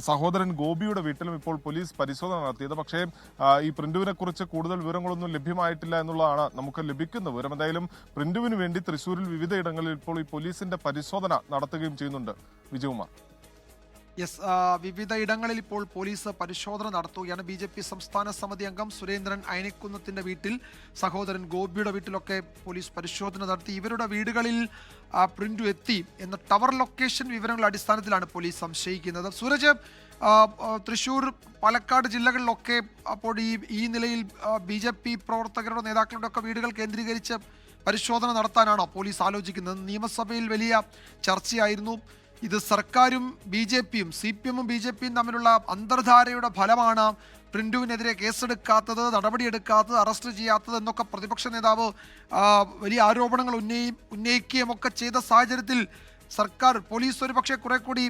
Speaker 9: സഹോദരൻ ഗോപിയുടെ വീട്ടിലും ഇപ്പോൾ പോലീസ് പരിശോധന നടത്തിയത്. പക്ഷേ ഈ പ്രിന്റുവിനെ കുറിച്ച് കൂടുതൽ വിവരങ്ങളൊന്നും ലഭ്യമായിട്ടില്ല എന്നുള്ളതാണ് നമുക്ക് ലഭിക്കുന്ന വിവരം. എന്തായാലും പ്രിന്റുവിന് വേണ്ടി തൃശ്ശൂരിൽ വിവിധയിടങ്ങളിൽ ഇപ്പോൾ ഈ പോലീസിന്റെ പരിശോധന നടത്തുകയും ചെയ്യുന്നുണ്ട്. വിജയകുമാർ.
Speaker 1: യെസ്, വിവിധ ഇടങ്ങളിൽ ഇപ്പോൾ പോലീസ് പരിശോധന നടത്തുകയാണ്. BJP സംസ്ഥാന സമിതി അംഗം സുരേന്ദ്രൻ അയനിക്കുന്നത്തിന്റെ വീട്ടിൽ, സഹോദരൻ ഗോപിയുടെ വീട്ടിലൊക്കെ പോലീസ് പരിശോധന നടത്തി. ഇവരുടെ വീടുകളിൽ പ്രിന്റു എത്തി എന്ന ടവർ ലൊക്കേഷൻ വിവരങ്ങളുടെ അടിസ്ഥാനത്തിലാണ് പോലീസ് സംശയിക്കുന്നത്. സൂരജ്, തൃശ്ശൂർ, പാലക്കാട് ജില്ലകളിലൊക്കെ അപ്പോൾ ഈ നിലയിൽ BJP പ്രവർത്തകരുടെ നേതാക്കളുടെ ഒക്കെ വീടുകൾ കേന്ദ്രീകരിച്ച് പരിശോധന നടത്താനാണോ പോലീസ് ആലോചിക്കുന്നത്? നിയമസഭയിൽ വലിയ ചർച്ചയായിരുന്നു. ഇത് സർക്കാരും BJPയും CPM-ഉം BJPയും തമ്മിലുള്ള അന്തർധാരയുടെ ഫലമാണ് പ്രിന്റുവിനെതിരെ കേസെടുക്കാത്തത്, നടപടിയെടുക്കാത്തത്, അറസ്റ്റ് ചെയ്യാത്തത് എന്നൊക്കെ പ്രതിപക്ഷ നേതാവ് വലിയ ആരോപണങ്ങൾ ഉന്നയിക്കുകയും ഒക്കെ ചെയ്ത സാഹചര്യത്തിൽ സർക്കാർ, പോലീസ് ഒരു പക്ഷേ കുറെ കൂടി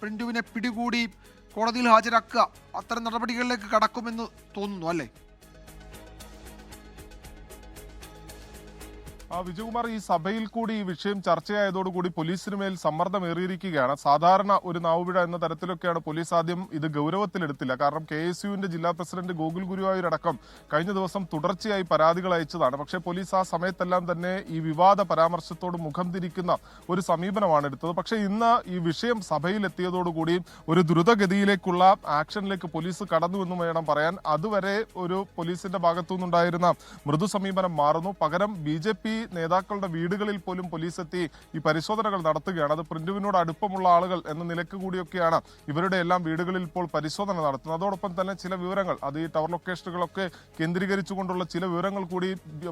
Speaker 1: പ്രിന്റുവിനെ പിടികൂടി കോടതിയിൽ ഹാജരാക്കുക, അത്തരം നടപടികളിലേക്ക് കടക്കുമെന്ന് തോന്നുന്നു അല്ലേ?
Speaker 9: വിജയകുമാർ, ഈ സഭയിൽ കൂടി ഈ വിഷയം ചർച്ചയായതോടുകൂടി പോലീസിന് മേൽ സമ്മർദ്ദം ഏറിയിരിക്കുകയാണ്. സാധാരണ ഒരു നാവുപിഴ എന്ന തരത്തിലൊക്കെയാണ് പോലീസ് ആദ്യം ഇത് ഗൗരവത്തിലെടുത്തില്ല. കാരണം KSUവിന്റെ ജില്ലാ പ്രസിഡന്റ് ഗോകുൽ ഗുരുവായൂരടക്കം കഴിഞ്ഞ ദിവസം തുടർച്ചയായി പരാതികൾ അയച്ചതാണ്. പക്ഷേ പോലീസ് ആ സമയത്തെല്ലാം തന്നെ ഈ വിവാദ പരാമർശത്തോട് മുഖം തിരിക്കുന്ന ഒരു സമീപനമാണ് എടുത്തത്. പക്ഷേ ഇന്ന് ഈ വിഷയം സഭയിലെത്തിയതോടുകൂടി ഒരു ദ്രുതഗതിയിലേക്കുള്ള ആക്ഷനിലേക്ക് പോലീസ് കടന്നു എന്നും വേണം പറയാൻ. അതുവരെ ഒരു പോലീസിന്റെ ഭാഗത്തുനിന്നുണ്ടായിരുന്ന മൃദു സമീപനം മാറുന്നു. പകരം BJP നേതാക്കളുടെ വീടുകളിൽ പോലും പോലീസ് എത്തി ഈ പരിശോധനകൾ നടത്തുകയാണ്. അത് പ്രിന്റുവിനോട് അടുപ്പമുള്ള ആളുകൾ എന്ന നിലക്ക് കൂടിയൊക്കെയാണ് ഇവരുടെ എല്ലാം വീടുകളിൽ ഇപ്പോൾ പരിശോധന നടത്തുന്നത്. അതോടൊപ്പം തന്നെ ചില വിവരങ്ങൾ, അത് ഈ ടവർ ലൊക്കേഷനുകളൊക്കെ കേന്ദ്രീകരിച്ചുകൊണ്ടുള്ള ചില വിവരങ്ങൾ കൂടി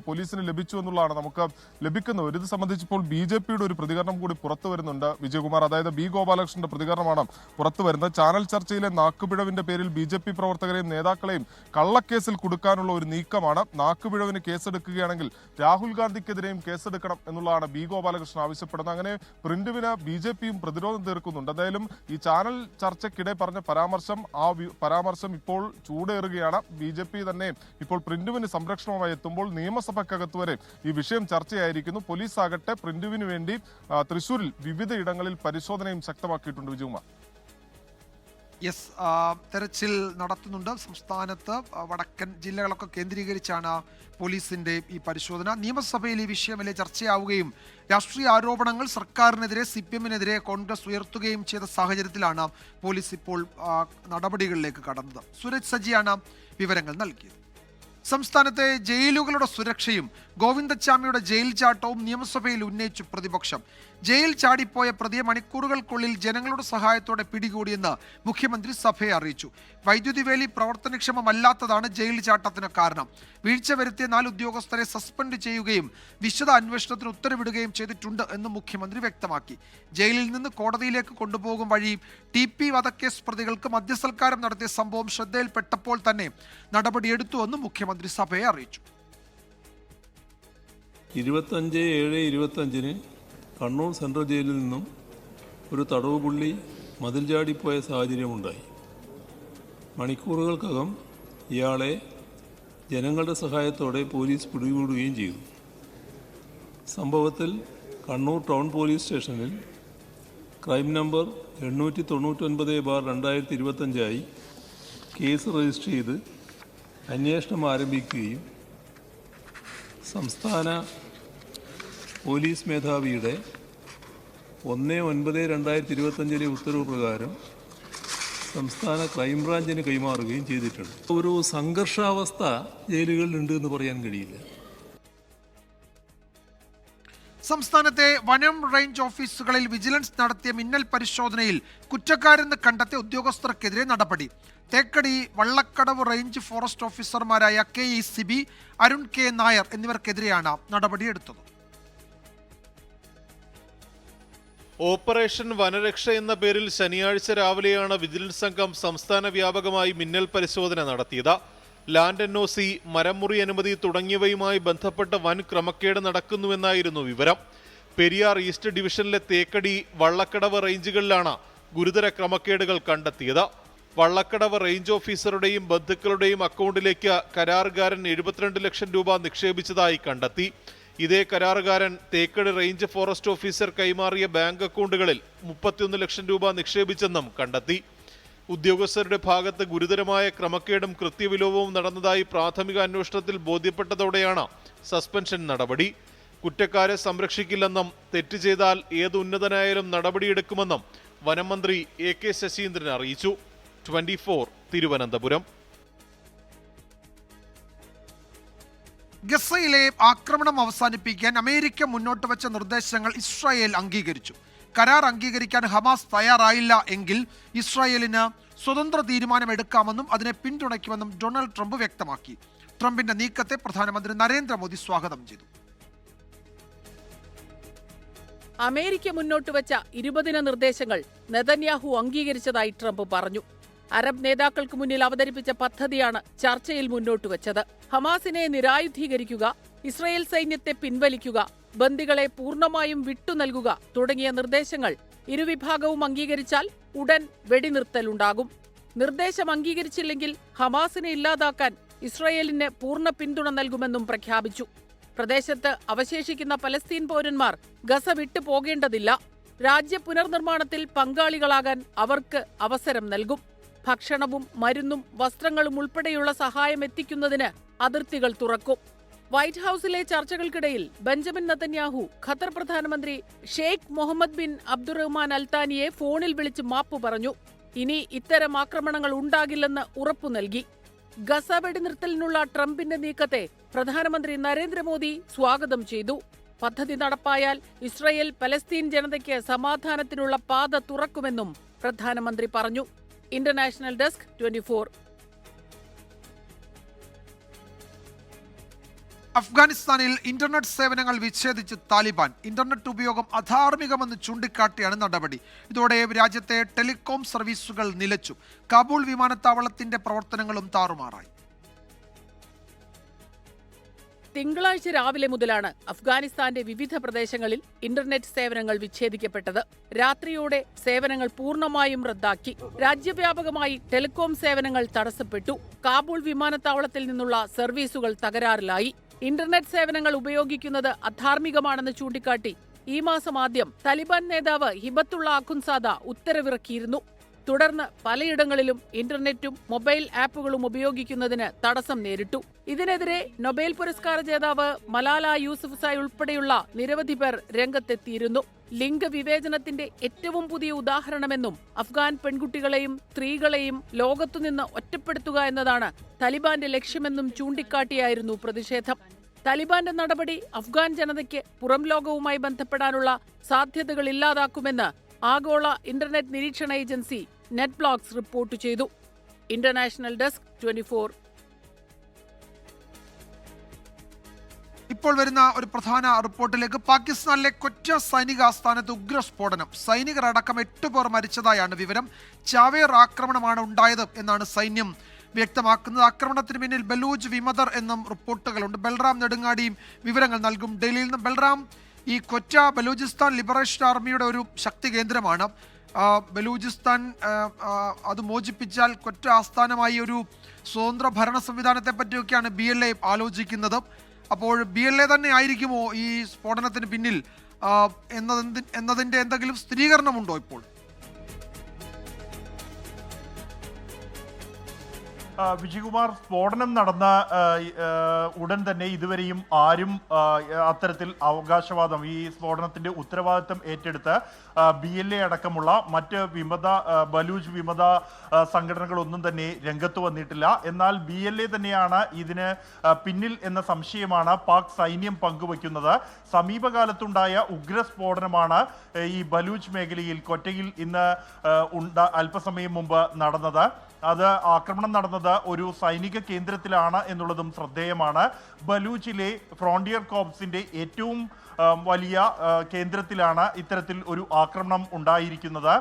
Speaker 9: പോലീസിന് ലഭിച്ചു എന്നുള്ളതാണ് നമുക്ക് ലഭിക്കുന്നത്. ഇത് സംബന്ധിച്ചിപ്പോൾ BJPയുടെ ഒരു പ്രതികരണം കൂടി പുറത്തു വരുന്നുണ്ട് വിജയകുമാർ. അതായത് B. ഗോപാലകൃഷ്ണന്റെ പ്രതികരണമാണ് പുറത്തു വരുന്നത്. ചാനൽ ചർച്ചയിലെ നാക്കുപിഴവിന്റെ പേരിൽ BJP പ്രവർത്തകരെയും നേതാക്കളെയും കള്ളക്കേസിൽ കുടുക്കാനുള്ള ഒരു നീക്കമാണ്. നാക്കുപിഴവിന് കേസെടുക്കുകയാണെങ്കിൽ രാഹുൽ ഗാന്ധിക്കെതിരെയും കേസെടുക്കണം എന്നുള്ളതാണ് B. ഗോപാലകൃഷ്ണൻ ആവശ്യപ്പെടുന്നത്. അങ്ങനെ പ്രിന്റുവിന് BJPയും പ്രതിരോധം തീർക്കുന്നുണ്ട്. എന്തായാലും ഈ ചാനൽ ചർച്ചയ്ക്കിടെ പറഞ്ഞ പരാമർശം ഇപ്പോൾ ചൂടേറുകയാണ്. BJP തന്നെ ഇപ്പോൾ പ്രിന്റുവിന് സംരക്ഷണമായി എത്തുമ്പോൾ നിയമസഭയ്ക്കകത്ത് വരെ ഈ വിഷയം ചർച്ചയായിരിക്കുന്നു. പോലീസ് ആകട്ടെ പ്രിന്റുവിന് വേണ്ടി തൃശ്ശൂരിൽ വിവിധ ഇടങ്ങളിൽ പരിശോധനയും ശക്തമാക്കിയിട്ടുണ്ട്. വിജയകുമാർ.
Speaker 1: യെസ്, തെരച്ചിൽ നടത്തുന്നുണ്ട്. സംസ്ഥാനത്ത് വടക്കൻ ജില്ലകളൊക്കെ കേന്ദ്രീകരിച്ചാണ് പോലീസിന്റെ ഈ പരിശോധന. നിയമസഭയിൽ ഈ വിഷയം വലിയ ചർച്ചയാവുകയും രാഷ്ട്രീയ ആരോപണങ്ങൾ സർക്കാരിനെതിരെ CPM-നെതിരെ കോൺഗ്രസ് ഉയർത്തുകയും ചെയ്ത സാഹചര്യത്തിലാണ് പോലീസ് ഇപ്പോൾ നടപടികളിലേക്ക് കടന്നത്. സൂരജ് സജിയാണ് വിവരങ്ങൾ നൽകിയത്. സംസ്ഥാനത്തെ ജയിലുകളുടെ സുരക്ഷയും ഗോവിന്ദച്ചാമിയുടെ ജയിൽ ചാട്ടവും നിയമസഭയിൽ ഉന്നയിച്ചു പ്രതിപക്ഷം. ജയിൽ ചാടിപ്പോയ പ്രതിയെ മണിക്കൂറുകൾക്കുള്ളിൽ ജനങ്ങളുടെ സഹായത്തോടെ പിടികൂടിയെന്ന് മുഖ്യമന്ത്രി സഭയെ അറിയിച്ചു. വൈദ്യുതി വേലി പ്രവർത്തനക്ഷമമല്ലാത്തതാണ് ജയിൽ ചാട്ടത്തിന് കാരണം. വീഴ്ച വരുത്തിയ 4 ഉദ്യോഗസ്ഥരെ സസ്പെൻഡ് ചെയ്യുകയും വിശദ അന്വേഷണത്തിന് ഉത്തരവിടുകയും ചെയ്തിട്ടുണ്ട് എന്നും മുഖ്യമന്ത്രി വ്യക്തമാക്കി. ജയിലിൽ നിന്ന് കോടതിയിലേക്ക് കൊണ്ടുപോകും വഴി TP വധക്കേസ് പ്രതികൾക്ക് മദ്യസൽക്കാരം നടത്തിയ സംഭവം ശ്രദ്ധയിൽപ്പെട്ടപ്പോൾ തന്നെ നടപടിയെടുത്തുവെന്നും മുഖ്യമന്ത്രി സഭയെ അറിയിച്ചു.
Speaker 21: 25/7/25 കണ്ണൂർ സെൻട്രൽ ജയിലിൽ നിന്നും ഒരു തടവ് പുള്ളി മതിൽ ചാടിപ്പോയ സാഹചര്യമുണ്ടായി. മണിക്കൂറുകൾക്കകം ഇയാളെ ജനങ്ങളുടെ സഹായത്തോടെ പോലീസ് പിടികൂടുകയും ചെയ്തു. സംഭവത്തിൽ കണ്ണൂർ ടൗൺ പോലീസ് സ്റ്റേഷനിൽ ക്രൈം നമ്പർ 899/2025 കേസ് രജിസ്റ്റർ ചെയ്ത് അന്വേഷണം ആരംഭിക്കുകയും സംസ്ഥാന പോലീസ് മേധാവിയുടെ 1/9/2025 ഉത്തരവ് പ്രകാരം സംസ്ഥാന ക്രൈംബ്രാഞ്ചിന് കൈമാറുകയും ചെയ്തിട്ടുണ്ട്. ഒരു സംഘർഷാവസ്ഥ ജയിലുകളിലുണ്ട് എന്ന് പറയാൻ കഴിയില്ല.
Speaker 1: സംസ്ഥാനത്തെ വനം റേഞ്ച് ഓഫീസുകളിൽ വിജിലൻസ് നടത്തിയ മിന്നൽ പരിശോധനയിൽ കുറ്റക്കാരെന്ന് കണ്ടെത്തിയ ഉദ്യോഗസ്ഥർക്കെതിരെ നടപടി. തേക്കടി വള്ളക്കടവ് റേഞ്ച് ഫോറസ്റ്റ് ഓഫീസർമാരായ KECB, അരുൺ K. നായർ എന്നിവർക്കെതിരെയാണ് നടപടിയെടുത്തത്.
Speaker 9: ഓപ്പറേഷൻ വനരക്ഷ എന്ന പേരിൽ ശനിയാഴ്ച രാവിലെയാണ് വിജിലൻസ് സംഘം സംസ്ഥാന വ്യാപകമായി മിന്നൽ പരിശോധന നടത്തിയത്. ലാൻഡ് NOC, മരം മുറി അനുമതി തുടങ്ങിയവയുമായി ബന്ധപ്പെട്ട വൻ ക്രമക്കേട് നടക്കുന്നുവെന്നായിരുന്നു വിവരം. പെരിയാർ ഈസ്റ്റ് ഡിവിഷനിലെ തേക്കടി, വള്ളക്കടവ് റേഞ്ചുകളിലാണ് ഗുരുതര ക്രമക്കേടുകൾ കണ്ടെത്തിയത്. വള്ളക്കടവ് റേഞ്ച് ഓഫീസറുടെയും ബന്ധുക്കളുടെയും അക്കൗണ്ടിലേക്ക് കരാറുകാരൻ 72 ലക്ഷം രൂപ നിക്ഷേപിച്ചതായി കണ്ടെത്തി. ഇതേ കരാറുകാരൻ തേക്കടി റേഞ്ച് ഫോറസ്റ്റ് ഓഫീസർ കൈമാറിയ ബാങ്ക് അക്കൗണ്ടുകളിൽ 31 ലക്ഷം രൂപ നിക്ഷേപിച്ചെന്നും കണ്ടെത്തി. ഉദ്യോഗസ്ഥരുടെ ഭാഗത്ത് ഗുരുതരമായ ക്രമക്കേടും കൃത്യവിലോപവും നടന്നതായി പ്രാഥമിക അന്വേഷണത്തിൽ ബോധ്യപ്പെട്ടതോടെയാണ് സസ്പെൻഷൻ നടപടി. കുറ്റക്കാരെ സംരക്ഷിക്കില്ലെന്നും തെറ്റ് ചെയ്താൽ ഏത് ഉന്നതനായാലും നടപടിയെടുക്കുമെന്നും വനം മന്ത്രി AK ശശീന്ദ്രൻ അറിയിച്ചു. 24 തിരുവനന്തപുരം.
Speaker 1: ഗസയിലെ ആക്രമണം അവസാനിപ്പിക്കാൻ അമേരിക്ക മുന്നോട്ട് വെച്ച നിർദ്ദേശങ്ങൾ ഇസ്രായേൽ അംഗീകരിച്ചു. കരാർ അംഗീകരിക്കാൻ ഹമാസ് തയ്യാറായില്ല എങ്കിൽ ഇസ്രായേലിന് സ്വതന്ത്ര തീരുമാനമെടുക്കാമെന്നും അതിനെ പിന്തുണയ്ക്കുമെന്നും ഡൊണാൾഡ് ട്രംപ് വ്യക്തമാക്കി. ട്രംപിന്റെ നീക്കത്തെ പ്രധാനമന്ത്രി നരേന്ദ്രമോദി സ്വാഗതം ചെയ്തു.
Speaker 22: അമേരിക്ക മുന്നോട്ട് വെച്ച 20 നിർദ്ദേശങ്ങൾ നെതന്യാഹു അംഗീകരിച്ചതായി ട്രംപ് പറഞ്ഞു. അറബ് നേതാക്കൾക്ക് മുന്നിൽ അവതരിപ്പിച്ച പദ്ധതിയാണ് ചർച്ചയിൽ മുന്നോട്ട് വെച്ചത്. ഹമാസിനെ നിരായുധീകരിക്കുക, ഇസ്രായേൽ സൈന്യത്തെ പിൻവലിക്കുക, ബന്ദികളെ പൂർണ്ണമായും വിട്ടുനൽകുക തുടങ്ങിയ നിർദ്ദേശങ്ങൾ ഇരുവിഭാഗവും അംഗീകരിച്ചാൽ ഉടൻ വെടിനിർത്തലുണ്ടാകും. നിർദ്ദേശം അംഗീകരിച്ചില്ലെങ്കിൽ ഹമാസിനെ ഇല്ലാതാക്കാൻ ഇസ്രായേലിന് പൂർണ്ണ പിന്തുണ നൽകുമെന്നും പ്രഖ്യാപിച്ചു. പ്രദേശത്ത് അവശേഷിക്കുന്ന പലസ്തീൻ പൗരന്മാർ ഗസ വിട്ടു പോകേണ്ടതില്ല. രാജ്യ പുനർനിർമ്മാണത്തിൽ പങ്കാളികളാകാൻ അവർക്ക് അവസരം നൽകും. ഭക്ഷണവും മരുന്നും വസ്ത്രങ്ങളും ഉൾപ്പെടെയുള്ള സഹായം എത്തിക്കുന്നതിന് അതിർത്തികൾ തുറക്കും. വൈറ്റ് ഹൌസിലെ ചർച്ചകൾക്കിടയിൽ ബെഞ്ചമിൻ നെതന്യാഹു ഖത്തർ പ്രധാനമന്ത്രി ഷെയ്ഖ് മുഹമ്മദ് ബിൻ അബ്ദുറഹ്മാൻ അൽത്താനിയെ ഫോണിൽ വിളിച്ച് മാപ്പ് പറഞ്ഞു. ഇനി ഇത്തരം ആക്രമണങ്ങൾ ഉണ്ടാകില്ലെന്ന് ഉറപ്പു നൽകി. ഗസ വെടിനിർത്തലിനുള്ള ട്രംപിന്റെ നീക്കത്തെ പ്രധാനമന്ത്രി നരേന്ദ്രമോദി സ്വാഗതം ചെയ്തു. പദ്ധതി നടപ്പായാൽ ഇസ്രായേൽ പലസ്തീൻ ജനതയ്ക്ക് സമാധാനത്തിനുള്ള പാത തുറക്കുമെന്നും പ്രധാനമന്ത്രി പറഞ്ഞു. International desk 24.
Speaker 1: അഫ്ഗാനിസ്ഥാനിൽ ഇന്റർനെറ്റ് സേവനങ്ങൾ വിച്ഛേദിച്ച് താലിബാൻ. ഇന്റർനെറ്റ് ഉപയോഗം അധാർമികമെന്ന് ചൂണ്ടിക്കാട്ടിയാണ് നടപടി. ഇതോടെ രാജ്യത്തെ ടെലികോം സർവീസുകൾ നിലച്ചു. കാബൂൾ വിമാനത്താവളത്തിന്റെ പ്രവർത്തനങ്ങളും താറുമാറായി.
Speaker 22: തിങ്കളാഴ്ച രാവിലെ മുതലാണ് അഫ്ഗാനിസ്ഥാന്റെ വിവിധ പ്രദേശങ്ങളിൽ ഇന്റർനെറ്റ് സേവനങ്ങൾ വിച്ഛേദിക്കപ്പെട്ടത്. രാത്രിയോടെ സേവനങ്ങൾ പൂർണ്ണമായും റദ്ദാക്കി. രാജ്യവ്യാപകമായി ടെലികോം സേവനങ്ങൾ തടസ്സപ്പെട്ടു. കാബൂൾ വിമാനത്താവളത്തിൽ നിന്നുള്ള സർവീസുകൾ തകരാറിലായി. ഇന്റർനെറ്റ് സേവനങ്ങൾ ഉപയോഗിക്കുന്നത് അധാർമികമാണെന്ന് ചൂണ്ടിക്കാട്ടി ഈ മാസം ആദ്യം താലിബാൻ നേതാവ് ഹിബത്തുള്ള അഖുൻസാദ ഉത്തരവിറക്കിയിരുന്നു. തുടർന്ന് പലയിടങ്ങളിലും ഇന്റർനെറ്റും മൊബൈൽ ആപ്പുകളും ഉപയോഗിക്കുന്നതിന് തടസ്സം നേരിട്ടു. ഇതിനെതിരെ നൊബേൽ പുരസ്കാര ജേതാവ് മലാല യൂസഫ്സായ് ഉൾപ്പെടെയുള്ള നിരവധി പേർ രംഗത്തെത്തിയിരുന്നു. ലിംഗവിവേചനത്തിന്റെ ഏറ്റവും പുതിയ ഉദാഹരണമെന്നും അഫ്ഗാൻ പെൺകുട്ടികളെയും സ്ത്രീകളെയും ലോകത്തുനിന്ന് ഒറ്റപ്പെടുത്തുക എന്നതാണ് താലിബാന്റെ ലക്ഷ്യമെന്നും ചൂണ്ടിക്കാട്ടിയായിരുന്നു പ്രതിഷേധം. താലിബാന്റെ നടപടി അഫ്ഗാൻ ജനതയ്ക്ക് പുറം ലോകവുമായി ബന്ധപ്പെടാനുള്ള സാധ്യതകൾ ഇല്ലാതാക്കുമെന്ന് ആഗോള ഇന്റർനെറ്റ് നിരീക്ഷണ ഏജൻസി നെറ്റ് ബ്ലോക്സ് റിപ്പോർട്ട് ചെയ്തു. International desk 24.
Speaker 1: ഇപ്പോൾ വരുന്ന ഒരു പ്രധാന റിപ്പോർട്ടിലേക്ക്. പാകിസ്ഥാനിലെ കൊറ്റ സൈനിക ആസ്ഥാനത്ത് ഉഗ്രസ്ഫോടനം. സൈനികർ അടക്കം 8 പേർ മരിച്ചതായാണ് വിവരം. ചാവേർ ആക്രമണമാണ് ഉണ്ടായത് എന്നാണ് സൈന്യം വ്യക്തമാക്കുന്നത്. ആക്രമണത്തിന് പിന്നിൽ ബലൂജ് വിമതർ എന്നും റിപ്പോർട്ടുകളുണ്ട്. ബൽറാം നെടുങ്ങാടിയും വിവരങ്ങൾ നൽകും. ഡൽഹിയിൽ നിന്ന് ബൽറാം, ഈ കൊറ്റ ബലൂചിസ്ഥാൻ ലിബറേഷൻ ആർമിയുടെ ഒരു ശക്തി കേന്ദ്രമാണ്. ബലൂചിസ്ഥാൻ അത് മോചിപ്പിച്ചാൽ കൊറ്റ ആസ്ഥാനമായി ഒരു സ്വതന്ത്ര ഭരണ സംവിധാനത്തെ പറ്റിയൊക്കെയാണ് BLA ആലോചിക്കുന്നത്. അപ്പോൾ BLA തന്നെ ആയിരിക്കുമോ ഈ സ്ഫോടനത്തിന് പിന്നിൽ എന്നതിൻ്റെ എന്തെങ്കിലും സ്ഥിരീകരണമുണ്ടോ ഇപ്പോൾ?
Speaker 2: വിജയകുമാർ, സ്ഫോടനം നടന്ന ഉടൻ തന്നെ ഇതുവരെയും ആരും അത്തരത്തിൽ അവകാശവാദം, ഈ സ്ഫോടനത്തിന്റെ ഉത്തരവാദിത്തം ഏറ്റെടുത്ത് BLA അടക്കമുള്ള മറ്റ് ബലൂജ് വിമത സംഘടനകളൊന്നും തന്നെ രംഗത്ത് വന്നിട്ടില്ല. എന്നാൽ BLA തന്നെയാണ് ഇതിന് പിന്നിൽ എന്ന സംശയമാണ് പാക് സൈന്യം പങ്കുവയ്ക്കുന്നത്. സമീപകാലത്തുണ്ടായ ഉഗ്രസ്ഫോടനമാണ് ഈ ബലൂച്ച് മേഖലയിൽ കൊറ്റയിൽ ഇന്ന് അല്പസമയം മുമ്പ് നടന്നത്. അത് ആക്രമണം നടന്നത് ഒരു സൈനിക കേന്ദ്രത്തിലാണ് എന്നുള്ളതും ശ്രദ്ധേയമാണ്. ബലൂച്ചിലെ ഫ്രോണ്ടിയർ കോർപ്സിന്റെ ഏറ്റവും വലിയ കേന്ദ്രത്തിലാണ് ഇത്തരത്തിൽ ഒരു ആക്രമണം ഉണ്ടായിരിക്കുന്നത്.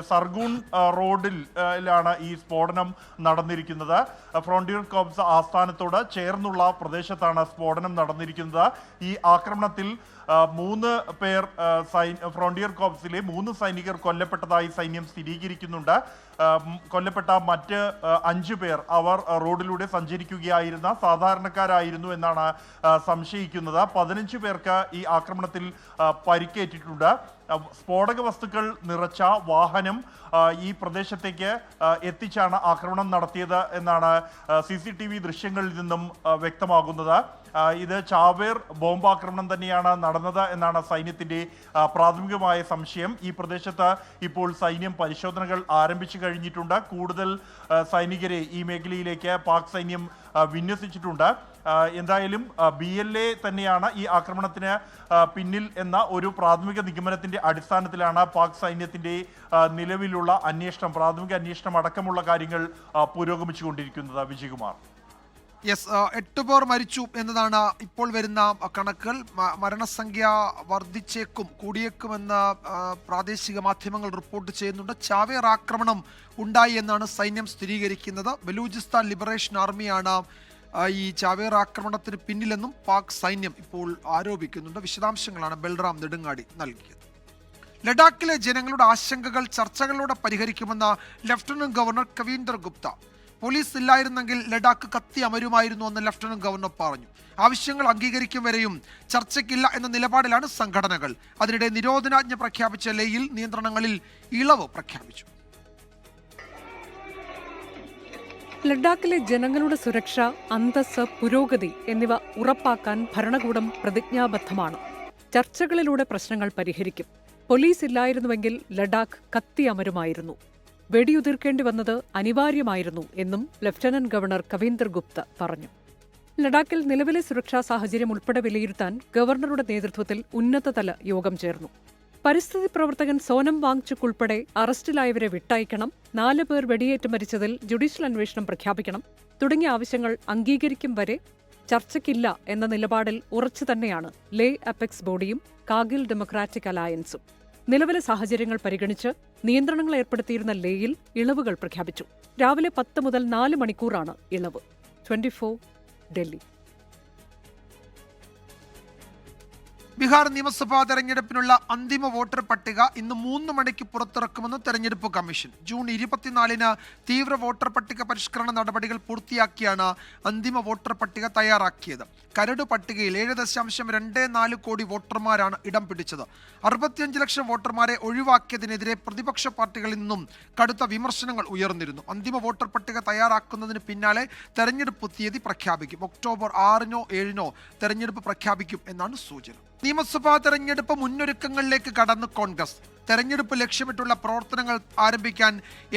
Speaker 2: സർഗൂൺ റോഡിലാണ് ഈ സ്ഫോടനം നടന്നിരിക്കുന്നത്. ഫ്രോണ്ടിയർ കോർപ്സ് ആസ്ഥാനത്തോട് ചേർന്നുള്ള പ്രദേശത്താണ് സ്ഫോടനം നടന്നിരിക്കുന്നത്. ഈ ആക്രമണത്തിൽ 3 പേർ ഫ്രോണ്ടിയർ കോർപ്സിലെ 3 സൈനികർ കൊല്ലപ്പെട്ടതായി സൈന്യം സ്ഥിരീകരിക്കുന്നുണ്ട്. കൊല്ലപ്പെട്ട മറ്റ് 5 പേർ അവർ റോഡിലൂടെ സഞ്ചരിക്കുകയായിരുന്ന സാധാരണക്കാരായിരുന്നു എന്നാണ് സംശയിക്കുന്നത്. 15 പേർക്ക് ഈ ആക്രമണത്തിൽ പരിക്കേറ്റിട്ടുണ്ട്. സ്ഫോടക വസ്തുക്കൾ നിറച്ച വാഹനം ഈ പ്രദേശത്തേക്ക് എത്തിച്ചാണ് ആക്രമണം നടത്തിയത് എന്നാണ് CCTV ദൃശ്യങ്ങളിൽ നിന്നും വ്യക്തമാകുന്നത്. ഇത് ചാവേർ ബോംബാക്രമണം തന്നെയാണ് നടന്നത് എന്നാണ് സൈന്യത്തിന്റെ പ്രാഥമികമായ സംശയം. ഈ പ്രദേശത്ത് ഇപ്പോൾ സൈന്യം പരിശോധനകൾ ആരംഭിച്ചു കഴിഞ്ഞിട്ടുണ്ട്. കൂടുതൽ സൈനികരെ ഈ മേഖലയിലേക്ക് പാക് സൈന്യം വിന്യസിച്ചിട്ടുണ്ട്. എന്തായാലും BLA തന്നെയാണ് ഈ ആക്രമണത്തിന് പിന്നിൽ എന്ന ഒരു പ്രാഥമിക നിഗമനത്തിന്റെ അടിസ്ഥാനത്തിലാണ് പാക് സൈന്യത്തിന്റെ നിലവിലുള്ള അന്വേഷണം, പ്രാഥമിക അന്വേഷണം അടക്കമുള്ള കാര്യങ്ങൾ പുരോഗമിച്ചുകൊണ്ടിരിക്കുന്നത്. വിജയകുമാർ.
Speaker 1: യെസ്, 8 പേർ മരിച്ചു എന്നതാണ് ഇപ്പോൾ വരുന്ന കണക്കുകൾ. മരണസംഖ്യ വർദ്ധിച്ചേക്കും, കൂടിയേക്കുമെന്ന് പ്രാദേശിക മാധ്യമങ്ങൾ റിപ്പോർട്ട് ചെയ്യുന്നുണ്ട്. ചാവേർ ആക്രമണം ഉണ്ടായി എന്നാണ് സൈന്യം സ്ഥിരീകരിക്കുന്നത്. ബലൂചിസ്ഥാൻ ലിബറേഷൻ ആർമിയാണ് ഈ ചാവേർ ആക്രമണത്തിന് പിന്നിലെന്നും പാക് സൈന്യം ഇപ്പോൾ ആരോപിക്കുന്നുണ്ട്. വിശദാംശങ്ങളാണ് ബൽറാം നെടുങ്ങാടി നൽകിയത്. ലഡാക്കിലെ ജനങ്ങളുടെ ആശങ്കകൾ ചർച്ചകളിലൂടെ പരിഹരിക്കുമെന്ന് lieutenant governor Kavinder Gupta. Police ഇല്ലായിരുന്നെങ്കിൽ ലഡാക്ക് കത്തി അമരുമായിരുന്നു എന്ന് ലഫ്റ്റനന്റ് ഗവർണർ പറഞ്ഞു. ആവശ്യങ്ങൾ അംഗീകരിക്കും വരെയും ചർച്ചയ്ക്കില്ല എന്ന നിലപാടിലാണ് സംഘടനകൾ. അതിനിടെ നിരോധനാജ്ഞ പ്രഖ്യാപിച്ച ലേയിൽ നിയന്ത്രണങ്ങളിൽ ഇളവ് പ്രഖ്യാപിച്ചു.
Speaker 3: ലഡാക്കിലെ ജനങ്ങളുടെ സുരക്ഷ, അന്തസ്സ്, പുരോഗതി എന്നിവ ഉറപ്പാക്കാൻ ഭരണകൂടം പ്രതിജ്ഞാബദ്ധമാണ്. ചർച്ചകളിലൂടെ പ്രശ്നങ്ങൾ പരിഹരിക്കും. പോലീസ് ഇല്ലായിരുന്നുവെങ്കിൽ ലഡാക്ക് കത്തിയമരുമായിരുന്നു. വെടിയുതിർക്കേണ്ടി വന്നത് അനിവാര്യമായിരുന്നു എന്നും ലഫ്റ്റനന്റ് ഗവർണർ കവീന്ദർ ഗുപ്ത പറഞ്ഞു. ലഡാക്കിൽ നിലവിലെ സുരക്ഷാ സാഹചര്യം ഉൾപ്പെടെ വിലയിരുത്താൻ ഗവർണറുടെ നേതൃത്വത്തിൽ ഉന്നതതല യോഗം ചേർന്നു. പരിസ്ഥിതി പ്രവർത്തകൻ സോനം വാങ്ചുക് ഉൾപ്പെടെ അറസ്റ്റിലായവരെ വിട്ടയക്കണം, 4 പേർ വെടിയേറ്റ് മരിച്ചതിൽ ജുഡീഷ്യൽ അന്വേഷണം പ്രഖ്യാപിക്കണം തുടങ്ങിയ ആവശ്യങ്ങൾ അംഗീകരിക്കും വരെ ചർച്ചയ്ക്കില്ല എന്ന നിലപാടിൽ ഉറച്ചു തന്നെയാണ് ലേ അപെക്സ് ബോഡിയും കാർഗിൽ ഡെമോക്രാറ്റിക് അലയൻസും. നിലവിലെ സാഹചര്യങ്ങൾ പരിഗണിച്ച് നിയന്ത്രണങ്ങൾ ഏർപ്പെടുത്തിയിരുന്ന ലേയിൽ ഇളവുകൾ പ്രഖ്യാപിച്ചു. രാവിലെ 10 മുതൽ 4 മണിക്കൂറാണ് ഇളവ്. 24 ഡൽഹി.
Speaker 1: ബീഹാർ നിയമസഭാ തെരഞ്ഞെടുപ്പിനുള്ള അന്തിമ വോട്ടർ പട്ടിക ഇന്ന് 3 മണിക്ക് പുറത്തിറക്കുമെന്ന് തെരഞ്ഞെടുപ്പ് കമ്മീഷൻ. ജൂൺ 24-ന് തീവ്ര വോട്ടർ പട്ടിക പരിഷ്കരണ നടപടികൾ പൂർത്തിയാക്കിയാണ് അന്തിമ വോട്ടർ പട്ടിക തയ്യാറാക്കിയത്. കരട് പട്ടികയിൽ 7.24 കോടി വോട്ടർമാരാണ് ഇടം പിടിച്ചത്. 65 ലക്ഷം വോട്ടർമാരെ ഒഴിവാക്കിയതിനെതിരെ പ്രതിപക്ഷ പാർട്ടികളിൽ നിന്നും കടുത്ത വിമർശനങ്ങൾ ഉയർന്നിരുന്നു. അന്തിമ വോട്ടർ പട്ടിക തയ്യാറാക്കുന്നതിന് പിന്നാലെ തെരഞ്ഞെടുപ്പ് തീയതി പ്രഖ്യാപിക്കും. ഒക്ടോബർ 6-നോ 7-നോ തെരഞ്ഞെടുപ്പ് പ്രഖ്യാപിക്കും എന്നാണ് സൂചന. നിയമസഭാ തെരഞ്ഞെടുപ്പ് മുന്നൊരുക്കങ്ങളിലേക്ക് കടന്ന് കോൺഗ്രസ്. തെരഞ്ഞെടുപ്പ് ലക്ഷ്യമിട്ടുള്ള പ്രവർത്തനങ്ങൾ ആരംഭിക്കാൻ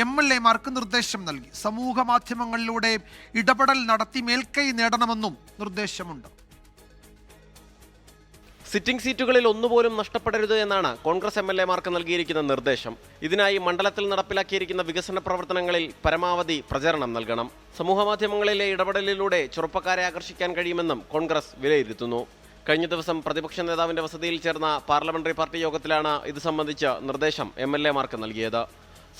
Speaker 1: MLA-മാർക്ക് നിർദ്ദേശം നൽകി. സമൂഹ മാധ്യമങ്ങളിലൂടെ ഇടപെടൽ നടത്തി മേൽക്കൈ നേടണമെന്നും നിർദ്ദേശമുണ്ട്.
Speaker 4: സിറ്റിംഗ് സീറ്റുകളിൽ ഒന്നുപോലും നഷ്ടപ്പെടരുത് എന്നാണ് കോൺഗ്രസ് MLA-മാർക്ക് നൽകിയിരിക്കുന്ന നിർദ്ദേശം. ഇതിനായി മണ്ഡലത്തിൽ നടപ്പിലാക്കിയിരിക്കുന്ന വികസന പ്രവർത്തനങ്ങളിൽ പരമാവധി പ്രചരണം നൽകണം. സമൂഹമാധ്യമങ്ങളിലെ ഇടപെടലിലൂടെ ചെറുപ്പക്കാരെ ആകർഷിക്കാൻ കഴിയുമെന്നും കോൺഗ്രസ് വിലയിരുത്തുന്നു. കഴിഞ്ഞ ദിവസം പ്രതിപക്ഷ നേതാവിന്റെ വസതിയിൽ ചേർന്ന പാർലമെന്ററി പാർട്ടി യോഗത്തിലാണ് ഇത് സംബന്ധിച്ച നിർദ്ദേശം MLA-മാർക്ക് നൽകിയത്.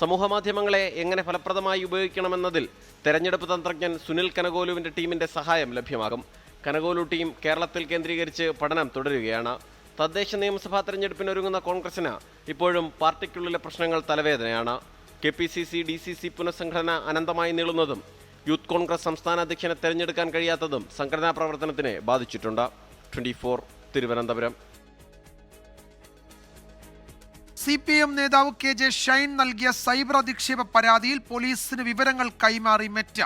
Speaker 4: സമൂഹമാധ്യമങ്ങളെ എങ്ങനെ ഫലപ്രദമായി ഉപയോഗിക്കണമെന്നതിൽ തെരഞ്ഞെടുപ്പ് തന്ത്രജ്ഞൻ സുനിൽ കനകോലുവിന്റെ ടീമിന്റെ സഹായം ലഭ്യമാകും. കനകോലു ടീം കേരളത്തിൽ കേന്ദ്രീകരിച്ച് പഠനം തുടരുകയാണ്. തദ്ദേശ നിയമസഭാ തെരഞ്ഞെടുപ്പിനൊരുങ്ങുന്ന കോൺഗ്രസിന് ഇപ്പോഴും പാർട്ടിക്കുള്ളിലെ പ്രശ്നങ്ങൾ തലവേദനയാണ്. KPCC DCC പുനഃസംഘടന അനന്തമായി നീളുന്നതും യൂത്ത് കോൺഗ്രസ് സംസ്ഥാന അധ്യക്ഷനെ തെരഞ്ഞെടുക്കാൻ കഴിയാത്തതും സംഘടനാ പ്രവർത്തനത്തിനെ ബാധിച്ചിട്ടുണ്ട്. 24 തിരുവനന്തപുരം.
Speaker 1: CPM നേതാവ് KJ ഷൈൻ നൽകിയ സൈബർ അധിക്ഷേപ പരാതിയിൽ പോലീസിന് വിവരങ്ങൾ കൈമാറി മെറ്റ.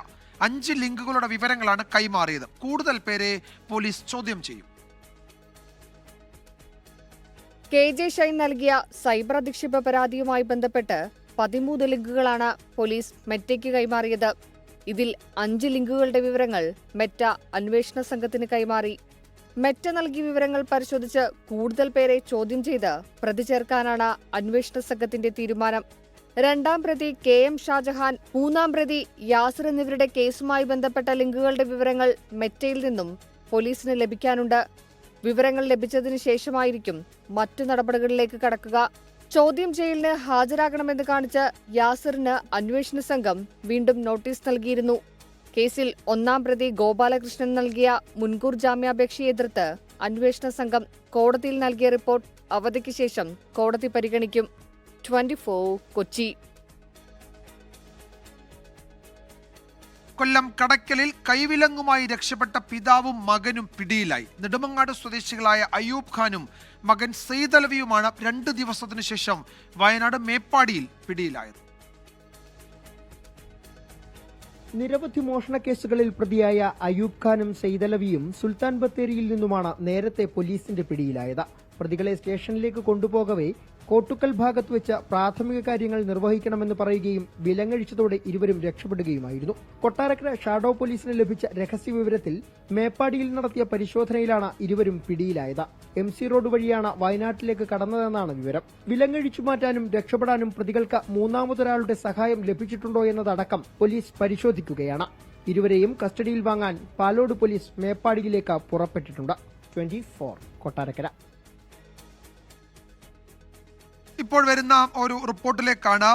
Speaker 1: 5 ലിങ്കുകളുടെ വിവരങ്ങളാണ് കൈമാറിയത്. കൂടുതൽ പേരെ പോലീസ് ചോദ്യം ചെയ്യും.
Speaker 6: KJ ഷൈൻ നൽകിയ സൈബർ അധിക്ഷേപ പരാതിയുമായി ബന്ധപ്പെട്ട് 13 ലിങ്കുകളാണ് പോലീസ് മെറ്റയ്ക്ക് കൈമാറിയത്. ഇതിൽ 5 ലിങ്കുകളുടെ വിവരങ്ങൾ മെറ്റ അന്വേഷണ സംഘത്തിന് കൈമാറി. മെറ്റ നൽകിയ വിവരങ്ങൾ പരിശോധിച്ച് കൂടുതൽ പേരെ ചോദ്യം ചെയ്ത് പ്രതി ചേർക്കാനാണ് അന്വേഷണ സംഘത്തിന്റെ തീരുമാനം. 2ാം പ്രതി KM ഷാജഹാൻ, 3ാം പ്രതി യാസിർ എന്നിവരുടെ കേസുമായി ബന്ധപ്പെട്ട ലിങ്കുകളുടെ വിവരങ്ങൾ മെറ്റയിൽ നിന്നും പോലീസിന് ലഭിക്കാനുണ്ട്. വിവരങ്ങൾ ലഭിച്ചതിന് ശേഷമായിരിക്കും മറ്റു നടപടികളിലേക്ക് കടക്കുക. ചോദ്യം ചെയ്യലിന് ഹാജരാകണമെന്ന് കാണിച്ച് യാസിറിന് അന്വേഷണ സംഘം വീണ്ടും നോട്ടീസ് നൽകിയിരുന്നു. കേസിൽ 1ാം പ്രതി ഗോപാലകൃഷ്ണൻ നൽകിയ മുൻകൂർ ജാമ്യാപേക്ഷയെ എതിർത്ത് അന്വേഷണ സംഘം കോടതിയിൽ നൽകിയ റിപ്പോർട്ട് അവധിക്ക് ശേഷം കോടതി പരിഗണിക്കും. 24 കൊച്ചി.
Speaker 1: കൊല്ലം കടയ്ക്കലിൽ കൈവിലങ്ങുമായി രക്ഷപ്പെട്ട പിതാവും മകനും പിടിയിലായി. നെടുമങ്ങാട് സ്വദേശികളായ അയ്യൂബ് ഖാനും മകൻ സെയ്ദലവിയുമാണ് 2 ദിവസത്തിനു ശേഷം വയനാട് മേപ്പാടിയിൽ പിടിയിലായത്.
Speaker 23: നിരവധി മോഷണ കേസുകളിൽ പ്രതിയായ അയ്യൂബ് ഖാനും സെയ്ദലവിയും സുൽത്താൻ ബത്തേരിയിൽ നിന്നുമാണ് നേരത്തെ പോലീസിന്റെ പിടിയിലായത്. പ്രതികളെ സ്റ്റേഷനിലേക്ക് കൊണ്ടുപോകവേ കോട്ടുക്കൽ ഭാഗത്ത് വെച്ച് പ്രാഥമിക കാര്യങ്ങൾ നിർവഹിക്കണമെന്ന് പറയുകയും വിലങ്ങഴിച്ചതോടെ ഇരുവരും രക്ഷപ്പെടുകയുമായിരുന്നു. കൊട്ടാരക്കര ഷാഡോ പോലീസിന് ലഭിച്ച രഹസ്യവിവരത്തിൽ മേപ്പാടിയിൽ നടത്തിയ പരിശോധനയിലാണ് ഇരുവരും പിടിയിലായത്. MC റോഡ് വഴിയാണ് വയനാട്ടിലേക്ക് കടന്നതെന്നാണ് വിവരം. വിലങ്ങഴിച്ചു മാറ്റാനും രക്ഷപ്പെടാനും പ്രതികൾക്ക് മൂന്നാമതൊരാളുടെ സഹായം ലഭിച്ചിട്ടുണ്ടോ എന്നതടക്കം പോലീസ് പരിശോധിക്കുകയാണ്. ഇരുവരെയും കസ്റ്റഡിയിൽ വാങ്ങാൻ പാലോട് പോലീസ് മേപ്പാടിയിലേക്ക് പുറപ്പെട്ടിട്ടുണ്ട്. 24 കൊട്ടാരക്കര.
Speaker 1: ഇപ്പോൾ വരുന്ന ഒരു റിപ്പോർട്ടിലേക്കാണ്.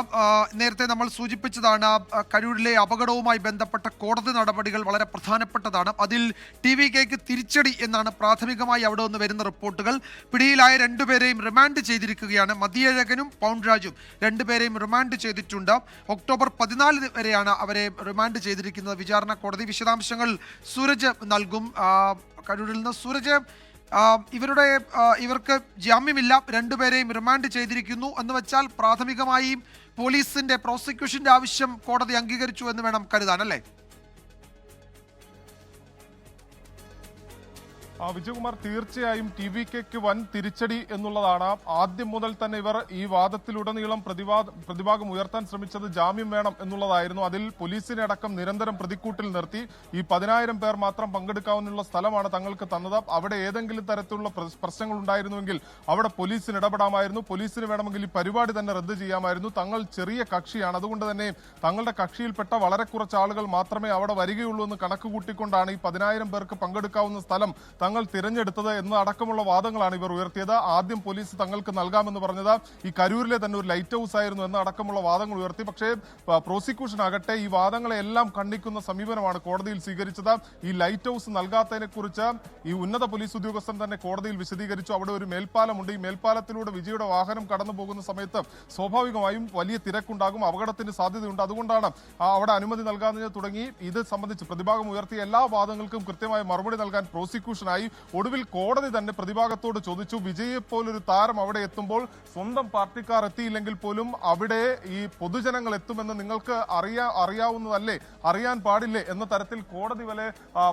Speaker 1: നേരത്തെ നമ്മൾ സൂചിപ്പിച്ചതാണ് കരൂരിലെ അപകടവുമായി ബന്ധപ്പെട്ട കോടതി നടപടികൾ വളരെ പ്രധാനപ്പെട്ടതാണ്. അതിൽ TVKക്ക് തിരിച്ചടി എന്നാണ് പ്രാഥമികമായി അവിടെ നിന്ന് വരുന്ന റിപ്പോർട്ടുകൾ. പിടിയിലായ 2 പേരെയും റിമാൻഡ് ചെയ്തിരിക്കുകയാണ്. മതിയഴകനും പൗൺരാജും 2 പേരെയും റിമാൻഡ് ചെയ്തിട്ടുണ്ട്. ഒക്ടോബർ 14 വരെയാണ് അവരെ റിമാൻഡ് ചെയ്തിരിക്കുന്നത് വിചാരണ കോടതി. വിശദാംശങ്ങൾ സൂരജ് നൽകും. കരൂരിൽ നിന്ന് സൂരജ്, ഇവർക്ക് ജാമ്യമില്ല, 2 പേരെയും റിമാൻഡ് ചെയ്തിരിക്കുന്നു എന്ന് വെച്ചാൽ പ്രാഥമികമായി പോലീസിന്റെ പ്രോസിക്യൂഷന്റെ ആവശ്യം കോടതി അംഗീകരിച്ചു എന്ന് വേണം കരുതാൻ, അല്ലേ?
Speaker 2: വിജയകുമാർ, തീർച്ചയായും TVKക്ക് വൻ തിരിച്ചടി എന്നുള്ളതാണ്. ആദ്യം മുതൽ തന്നെ ഇവർ ഈ വാദത്തിലുടനീളം പ്രതിഭാഗം ഉയർത്താൻ ശ്രമിച്ചത് ജാമ്യം വേണം എന്നുള്ളതായിരുന്നു. അതിൽ പോലീസിനെ അടക്കം നിരന്തരം പ്രതിക്കൂട്ടിൽ നിർത്തി ഈ 10,000 പേർ മാത്രം പങ്കെടുക്കാവുന്ന സ്ഥലമാണ് തങ്ങൾക്ക് തന്നത്. അവിടെ ഏതെങ്കിലും തരത്തിലുള്ള പ്രശ്നങ്ങൾ ഉണ്ടായിരുന്നുവെങ്കിൽ അവിടെ പോലീസിന് ഇടപെടാമായിരുന്നു. പോലീസിന് വേണമെങ്കിൽ ഈ പരിപാടി തന്നെ റദ്ദ് ചെയ്യാമായിരുന്നു. തങ്ങൾ ചെറിയ കക്ഷിയാണ്, അതുകൊണ്ട് തന്നെ തങ്ങളുടെ കക്ഷിയിൽപ്പെട്ട വളരെ കുറച്ച് ആളുകൾ മാത്രമേ അവിടെ വരികയുള്ളൂ എന്ന് കണക്ക് കൂട്ടിക്കൊണ്ടാണ് ഈ 10,000 പേർക്ക് പങ്കെടുക്കാവുന്ന സ്ഥലം തങ്ങൾ തിരഞ്ഞെടുത്തത് എന്ന അടക്കമുള്ള വാദങ്ങളാണ് ഇവർ ഉയർത്തിയത്. ആദ്യം പോലീസ് തങ്ങൾക്ക് നൽകാമെന്ന് പറഞ്ഞത് ഈ കരൂരിലെ തന്നെ ഒരു ലൈറ്റ് ഹൗസ് ആയിരുന്നു എന്ന അടക്കമുള്ള വാദങ്ങൾ ഉയർത്തി. പക്ഷേ പ്രോസിക്യൂഷൻ ആകട്ടെ ഈ വാദങ്ങളെല്ലാം ഖണ്ഡിക്കുന്ന സമീപനമാണ് കോടതിയിൽ സ്വീകരിച്ചത്. ഈ ലൈറ്റ് ഹൗസ് നൽകാത്തതിനെ കുറിച്ച് ഈ ഉന്നത പോലീസ് ഉദ്യോഗസ്ഥൻ തന്നെ കോടതിയിൽ വിശദീകരിച്ചു. അവിടെ ഒരു മേൽപ്പാലമുണ്ട്. ഈ മേൽപ്പാലത്തിലൂടെ വിജയുടെ വാഹനം കടന്നു പോകുന്ന സമയത്ത് സ്വാഭാവികമായും വലിയ തിരക്കുണ്ടാകും, അപകടത്തിന് സാധ്യതയുണ്ട്. അതുകൊണ്ടാണ് അവിടെ അനുമതി നൽകാതെ തുടങ്ങി. ഇത് സംബന്ധിച്ച് പ്രതിഭാഗം ഉയർത്തിയ എല്ലാ വാദങ്ങൾക്കും കൃത്യമായ മറുപടി നൽകാൻ പ്രോസിക്യൂഷനായി. ഒടുവിൽ കോടതി തന്നെ പ്രതിഭാഗത്തോട് ചോദിച്ചു, വിജയെ പോലൊരു താരം അവിടെ എത്തുമ്പോൾ സ്വന്തം പാർട്ടിക്കാർ എത്തിയില്ലെങ്കിൽ പോലും അവിടെ ഈ പൊതുജനങ്ങൾ എത്തുമെന്ന് നിങ്ങൾക്ക് അറിയാവുന്നതല്ലേ, അറിയാൻ പാടില്ലേ എന്ന തരത്തിൽ കോടതി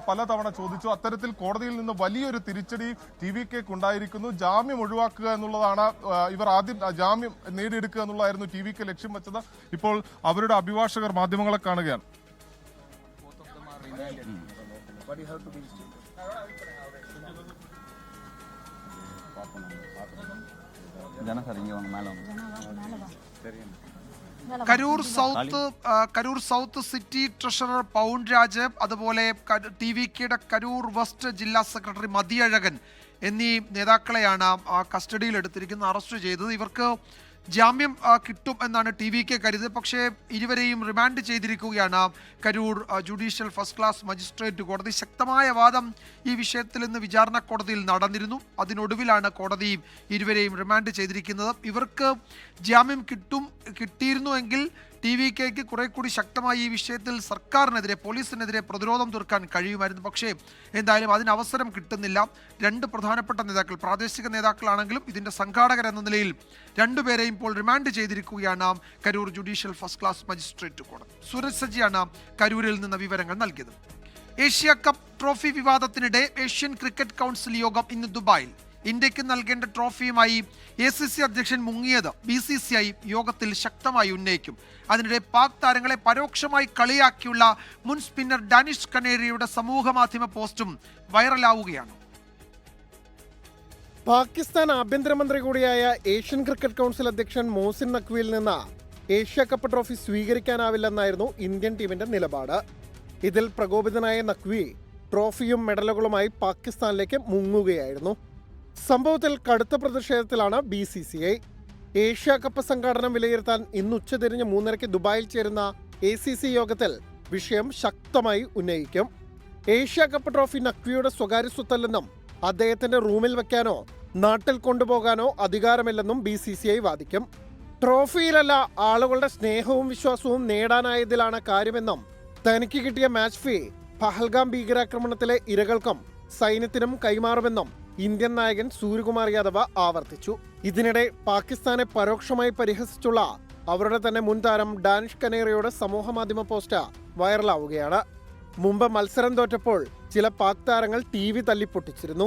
Speaker 2: പലതവണ ചോദിച്ചു. അത്തരത്തിൽ കോടതിയിൽ നിന്ന് വലിയൊരു തിരിച്ചടി TVKക്ക് ഉണ്ടായിരിക്കുന്നു. ജാമ്യം ഒഴിവാക്കുക എന്നുള്ളതാണ് ഇവർ ആദ്യം ജാമ്യം നേടിയെടുക്കുക എന്നുള്ളതായിരുന്നു TVK ലക്ഷ്യം വെച്ചത്. ഇപ്പോൾ അവരുടെ അഭിഭാഷകർ മാധ്യമങ്ങളെ കാണുകയാണ്.
Speaker 1: Karur south city treasurer Paunraj, അതുപോലെ TVKയുടെ കരൂർ വെസ്റ്റ് ജില്ലാ സെക്രട്ടറി മതിയഴകൻ എന്നീ നേതാക്കളെയാണ് കസ്റ്റഡിയിൽ എടുത്തിരിക്കുന്നത്, അറസ്റ്റ് ചെയ്തത്. ഇവർക്ക് ജാമ്യം കിട്ടും എന്നാണ് TVK കരുതിയത്. പക്ഷേ ഇരുവരെയും റിമാൻഡ് ചെയ്തിരിക്കുകയാണ് Karur judicial first class magistrate കോടതി. ശക്തമായ വാദം ഈ വിഷയത്തിൽ ഇന്ന് വിചാരണ കോടതിയിൽ നടന്നിരുന്നു. അതിനൊടുവിലാണ് കോടതി ഇരുവരെയും റിമാൻഡ് ചെയ്തിരിക്കുന്നത്. ഇവർക്ക് ജാമ്യം കിട്ടിയിരുന്നുവെങ്കിൽ TVKക്ക് കുറെ കൂടി ശക്തമായി ഈ വിഷയത്തിൽ സർക്കാരിനെതിരെ, പോലീസിനെതിരെ പ്രതിരോധം തീർക്കാൻ കഴിയുമായിരുന്നു. പക്ഷേ എന്തായാലും അതിന് അവസരം കിട്ടുന്നില്ല. രണ്ട് പ്രധാനപ്പെട്ട നേതാക്കൾ, പ്രാദേശിക നേതാക്കളാണെങ്കിലും ഇതിന്റെ സംഘാടകർ എന്ന നിലയിൽ രണ്ടുപേരെയും ഇപ്പോൾ റിമാൻഡ് ചെയ്തിരിക്കുകയാണ് Karur judicial first class magistrate കോടതി. സൂരജ് സജിയാണ് കരൂരിൽ നിന്ന് വിവരങ്ങൾ നൽകിയത്. ഏഷ്യ കപ്പ് ട്രോഫി വിവാദത്തിനിടെ ഏഷ്യൻ ക്രിക്കറ്റ് കൗൺസിൽ യോഗം ഇന്ന് ദുബായിൽ. ഇന്ത്യക്ക് നൽകേണ്ട ട്രോഫിയുമായി ACC അധ്യക്ഷൻ മുങ്ങിയത് BCCI യോഗത്തിൽ ശക്തമായി ഉന്നയിക്കും. അതിനിടെ പാക് താരങ്ങളെ പരോക്ഷമായി കളിയാക്കിയുള്ള മുൻ സ്പിന്നർ ഡാനിഷ് കനേരിയുടെ സമൂഹ മാധ്യമ പോസ്റ്റും വൈറലാവുകയാണ്.
Speaker 5: പാകിസ്ഥാൻ ആഭ്യന്തരമന്ത്രി കൂടിയായ ഏഷ്യൻ ക്രിക്കറ്റ് കൗൺസിൽ അധ്യക്ഷൻ മോസിൻ നഖ്വിയിൽ നിന്ന് ഏഷ്യ കപ്പ് ട്രോഫി സ്വീകരിക്കാനാവില്ലെന്നായിരുന്നു ഇന്ത്യൻ ടീമിന്റെ നിലപാട്. ഇതിൽ പ്രകോപിതനായ നഖ്വി ട്രോഫിയും മെഡലുകളുമായി പാകിസ്ഥാനിലേക്ക് മുങ്ങുകയായിരുന്നു. സംഭവത്തിൽ കടുത്ത പ്രതിഷേധത്തിലാണ് BCCI. ഏഷ്യ കപ്പ് സംഘാടനം വിലയിരുത്താൻ ഇന്ന് ഉച്ചതിരിഞ്ഞ് 3:30 ദുബായിൽ ചേരുന്ന ACC യോഗത്തിൽ വിഷയം ശക്തമായി ഉന്നയിക്കും. ഏഷ്യ കപ്പ് ട്രോഫി നഖ്വിയുടെ സ്വകാര്യ സ്വത്തല്ലെന്നും അദ്ദേഹത്തിന്റെ റൂമിൽ വെക്കാനോ നാട്ടിൽ കൊണ്ടുപോകാനോ അധികാരമില്ലെന്നും BCCI വാദിക്കും. ട്രോഫിയിലല്ല, ആളുകളുടെ സ്നേഹവും വിശ്വാസവും നേടാനായതിലാണ് കാര്യമെന്നും തനിക്ക് കിട്ടിയ മാച്ച് ഫീ പഹൽഗാം ഭീകരാക്രമണത്തിലെ ഇരകൾക്കും സൈന്യത്തിനും കൈമാറുമെന്നും ഇന്ത്യൻ നായകൻ സൂര്യകുമാർ യാദവ് ആവർത്തിച്ചു. ഇതിനിടെ പാകിസ്ഥാനെ പരോക്ഷമായി പരിഹസിച്ചുള്ള അവരുടെ തന്നെ മുൻ താരം ഡാനിഷ് കനേറിയുടെ സമൂഹമാധ്യമ പോസ്റ്റ് വൈറലാവുകയാണ്. മുമ്പ് മത്സരം തോറ്റപ്പോൾ ചില പാക് താരങ്ങൾ TV തല്ലിപ്പൊട്ടിച്ചിരുന്നു.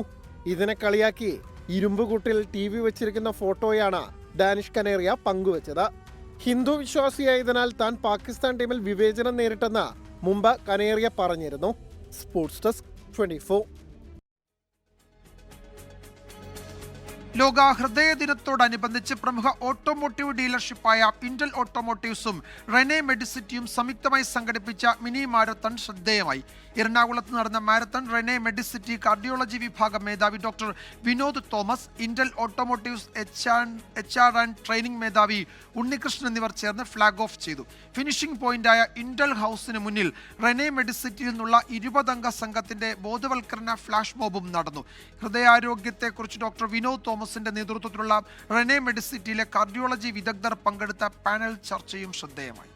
Speaker 5: ഇതിനെ കളിയാക്കി ഇരുമ്പുകൂട്ടിൽ TV വെച്ചിരിക്കുന്ന ഫോട്ടോയാണ് ഡാനിഷ് കനേറിയ പങ്കുവച്ചത്. ഹിന്ദു വിശ്വാസിയായതിനാൽ താൻ പാകിസ്ഥാൻ ടീമിൽ വിവേചനം നേരിട്ടെന്ന് മുമ്പ് കനേറിയ പറഞ്ഞിരുന്നു. Sports desk 24.
Speaker 1: ലോക ഹൃദയ ദിനത്തോടനുബന്ധിച്ച് പ്രമുഖ ഓട്ടോമോട്ടീവ് ഡീലർഷിപ്പായ ഇന്റൽ ഓട്ടോമോട്ടീവ്സും റെനെ മെഡിസിറ്റിയും സംയുക്തമായി സംഘടിപ്പിച്ച മിനി മാരത്തൺ ശ്രദ്ധേയമായി. എറണാകുളത്ത് നടന്ന മാരത്തൺ റെനെ മെഡിസിറ്റി കാർഡിയോളജി വിഭാഗം മേധാവി doctor Vinod Thomas, Intel automotives HR and training മേധാവി ഉണ്ണികൃഷ്ണൻ എന്നിവർ ചേർന്ന് ഫ്ലാഗ് ഓഫ് ചെയ്തു. ഫിനിഷിംഗ് പോയിന്റായ ഇന്റൽ ഹൗസിന് മുന്നിൽ റെനെ മെഡിസിറ്റിയിൽ നിന്നുള്ള 20 അംഗ സംഘത്തിന്റെ ബോധവൽക്കരണ ഫ്ലാഷ് മോബും നടന്നു. ഹൃദയാരോഗ്യത്തെക്കുറിച്ച് ഡോക്ടർ വിനോദ് തോമസിന്റെ നേതൃത്വത്തിലുള്ള റെനെ മെഡിസിറ്റിയിലെ കാർഡിയോളജി വിദഗ്ധർ പങ്കെടുത്ത പാനൽ ചർച്ചയും ശ്രദ്ധേയമായി.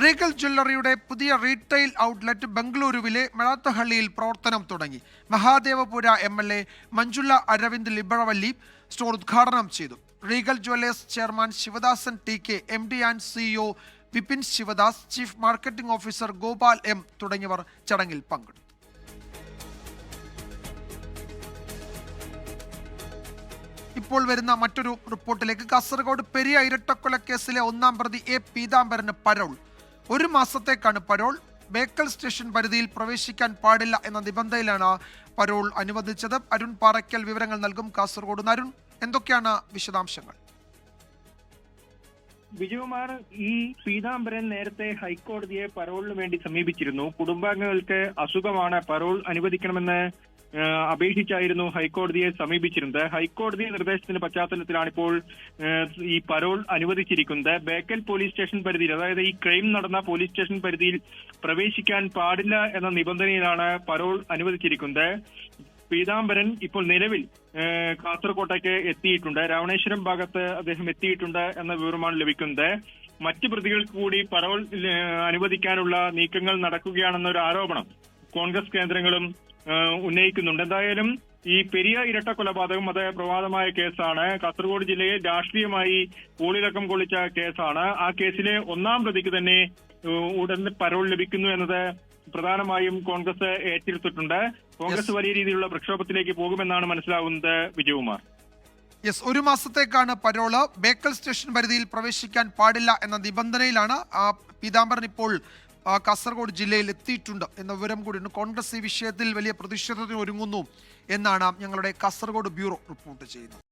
Speaker 1: റീഗൽ ജ്വല്ലറിയുടെ പുതിയ റീറ്റെയിൽ ഔട്ട്ലെറ്റ് ബംഗളൂരുവിലെ മെളാത്തഹള്ളിയിൽ പ്രവർത്തനം തുടങ്ങി. മഹാദേവപുര MLA മഞ്ജുള അരവിന്ദ് ലിബറവല്ലി സ്റ്റോർ ഉദ്ഘാടനം ചെയ്തു. Regal Jewellers chairman Sivadasan TK, MD and CEO Vipin Sivadas, chief marketing officer Gopal M തുടങ്ങിയവർ ചടങ്ങിൽ പങ്കെടുത്തു. ഇപ്പോൾ വരുന്ന മറ്റൊരു റിപ്പോർട്ടിലേക്ക്. കാസർഗോഡ് പെരിയ ഇരട്ടക്കൊലക്കേസിലെ 1-ാം പ്രതി A പീതാംബരന് പരോൾ. 1 മാസത്തേക്കാണ് പരോൾ. ബേക്കൽ സ്റ്റേഷൻ പരിധിയിൽ പ്രവേശിക്കാൻ പാടില്ല എന്ന നിബന്ധനയിലാണ് പരോൾ അനുവദിച്ചത്. അരുൺ പാറയ്ക്കൽ വിവരങ്ങൾ നൽകും കാസർഗോഡ്. അരുൺ, എന്തൊക്കെയാണ് വിശദാംശങ്ങൾ?
Speaker 7: വിജയകുമാർ, ഈ പീതാംബരൻ നേരത്തെ ഹൈക്കോടതിയെ പരോളിന് വേണ്ടി സമീപിച്ചിരുന്നു. കുടുംബാംഗങ്ങൾക്ക് അസുഖമാണ്, പരോൾ അനുവദിക്കണമെന്ന് അപേക്ഷിച്ചായിരുന്നു ഹൈക്കോടതിയെ സമീപിച്ചിരുന്നത്. ഹൈക്കോടതി നിർദ്ദേശത്തിന്റെ പശ്ചാത്തലത്തിലാണ് ഇപ്പോൾ ഈ പരോൾ അനുവദിച്ചിരിക്കുന്നത്. ബേക്കൽ പോലീസ് സ്റ്റേഷൻ പരിധിയിൽ, അതായത് ഈ ക്രൈം നടന്ന പോലീസ് സ്റ്റേഷൻ പരിധിയിൽ പ്രവേശിക്കാൻ പാടില്ല എന്ന നിബന്ധനയിലാണ് പരോൾ അനുവദിച്ചിരിക്കുന്നത്. പീതാംബരൻ ഇപ്പോൾ നിലവിൽ കാസർകോട്ടേക്ക് എത്തിയിട്ടുണ്ട്. രാവണേശ്വരം ഭാഗത്ത് അദ്ദേഹം എത്തിയിട്ടുണ്ട് എന്ന വിവരമാണ് ലഭിക്കുന്നത്. മറ്റ് പ്രതികൾക്ക് കൂടി പരോൾ അനുവദിക്കാനുള്ള നീക്കങ്ങൾ നടക്കുകയാണെന്നൊരു ആരോപണം കോൺഗ്രസ് കേന്ദ്രങ്ങളും ഉന്നയിക്കുന്നുണ്ട്. എന്തായാലും ഈ പെരിയ ഇരട്ട കൊലപാതകം അത് പ്രമാദമായ കേസാണ്. കാസർഗോഡ് ജില്ലയെ രാഷ്ട്രീയമായി ഊളിലക്കം കൊള്ളിച്ച കേസാണ്. ആ കേസിലെ 1-ാം പ്രതിക്ക് തന്നെ ഉടൻ പരോൾ ലഭിക്കുന്നു എന്നത് പ്രധാനമായും കോൺഗ്രസ് ഏറ്റെടുത്തിട്ടുണ്ട്. കോൺഗ്രസ് വലിയ രീതിയിലുള്ള പ്രക്ഷോഭത്തിലേക്ക് പോകുമെന്നാണ് മനസ്സിലാവുന്നത്. വിജയകുമാർ,
Speaker 1: 1 മാസത്തേക്കാണ് പരോള്. ബേക്കൽ സ്റ്റേഷൻ പരിധിയിൽ പ്രവേശിക്കാൻ പാടില്ല എന്ന നിബന്ധനയിലാണ് പീതാംബരൻ ഇപ്പോൾ കാസർഗോഡ് ജില്ലയിൽ എത്തിയിട്ടുണ്ട് എന്ന വിവരം കൂടിയുണ്ട്. കോൺഗ്രസ് ഈ വിഷയത്തിൽ വലിയ പ്രതിഷേധത്തിന് ഒരുങ്ങുന്നു എന്നാണ് ഞങ്ങളുടെ കാസർഗോഡ് ബ്യൂറോ റിപ്പോർട്ട് ചെയ്യുന്നത്.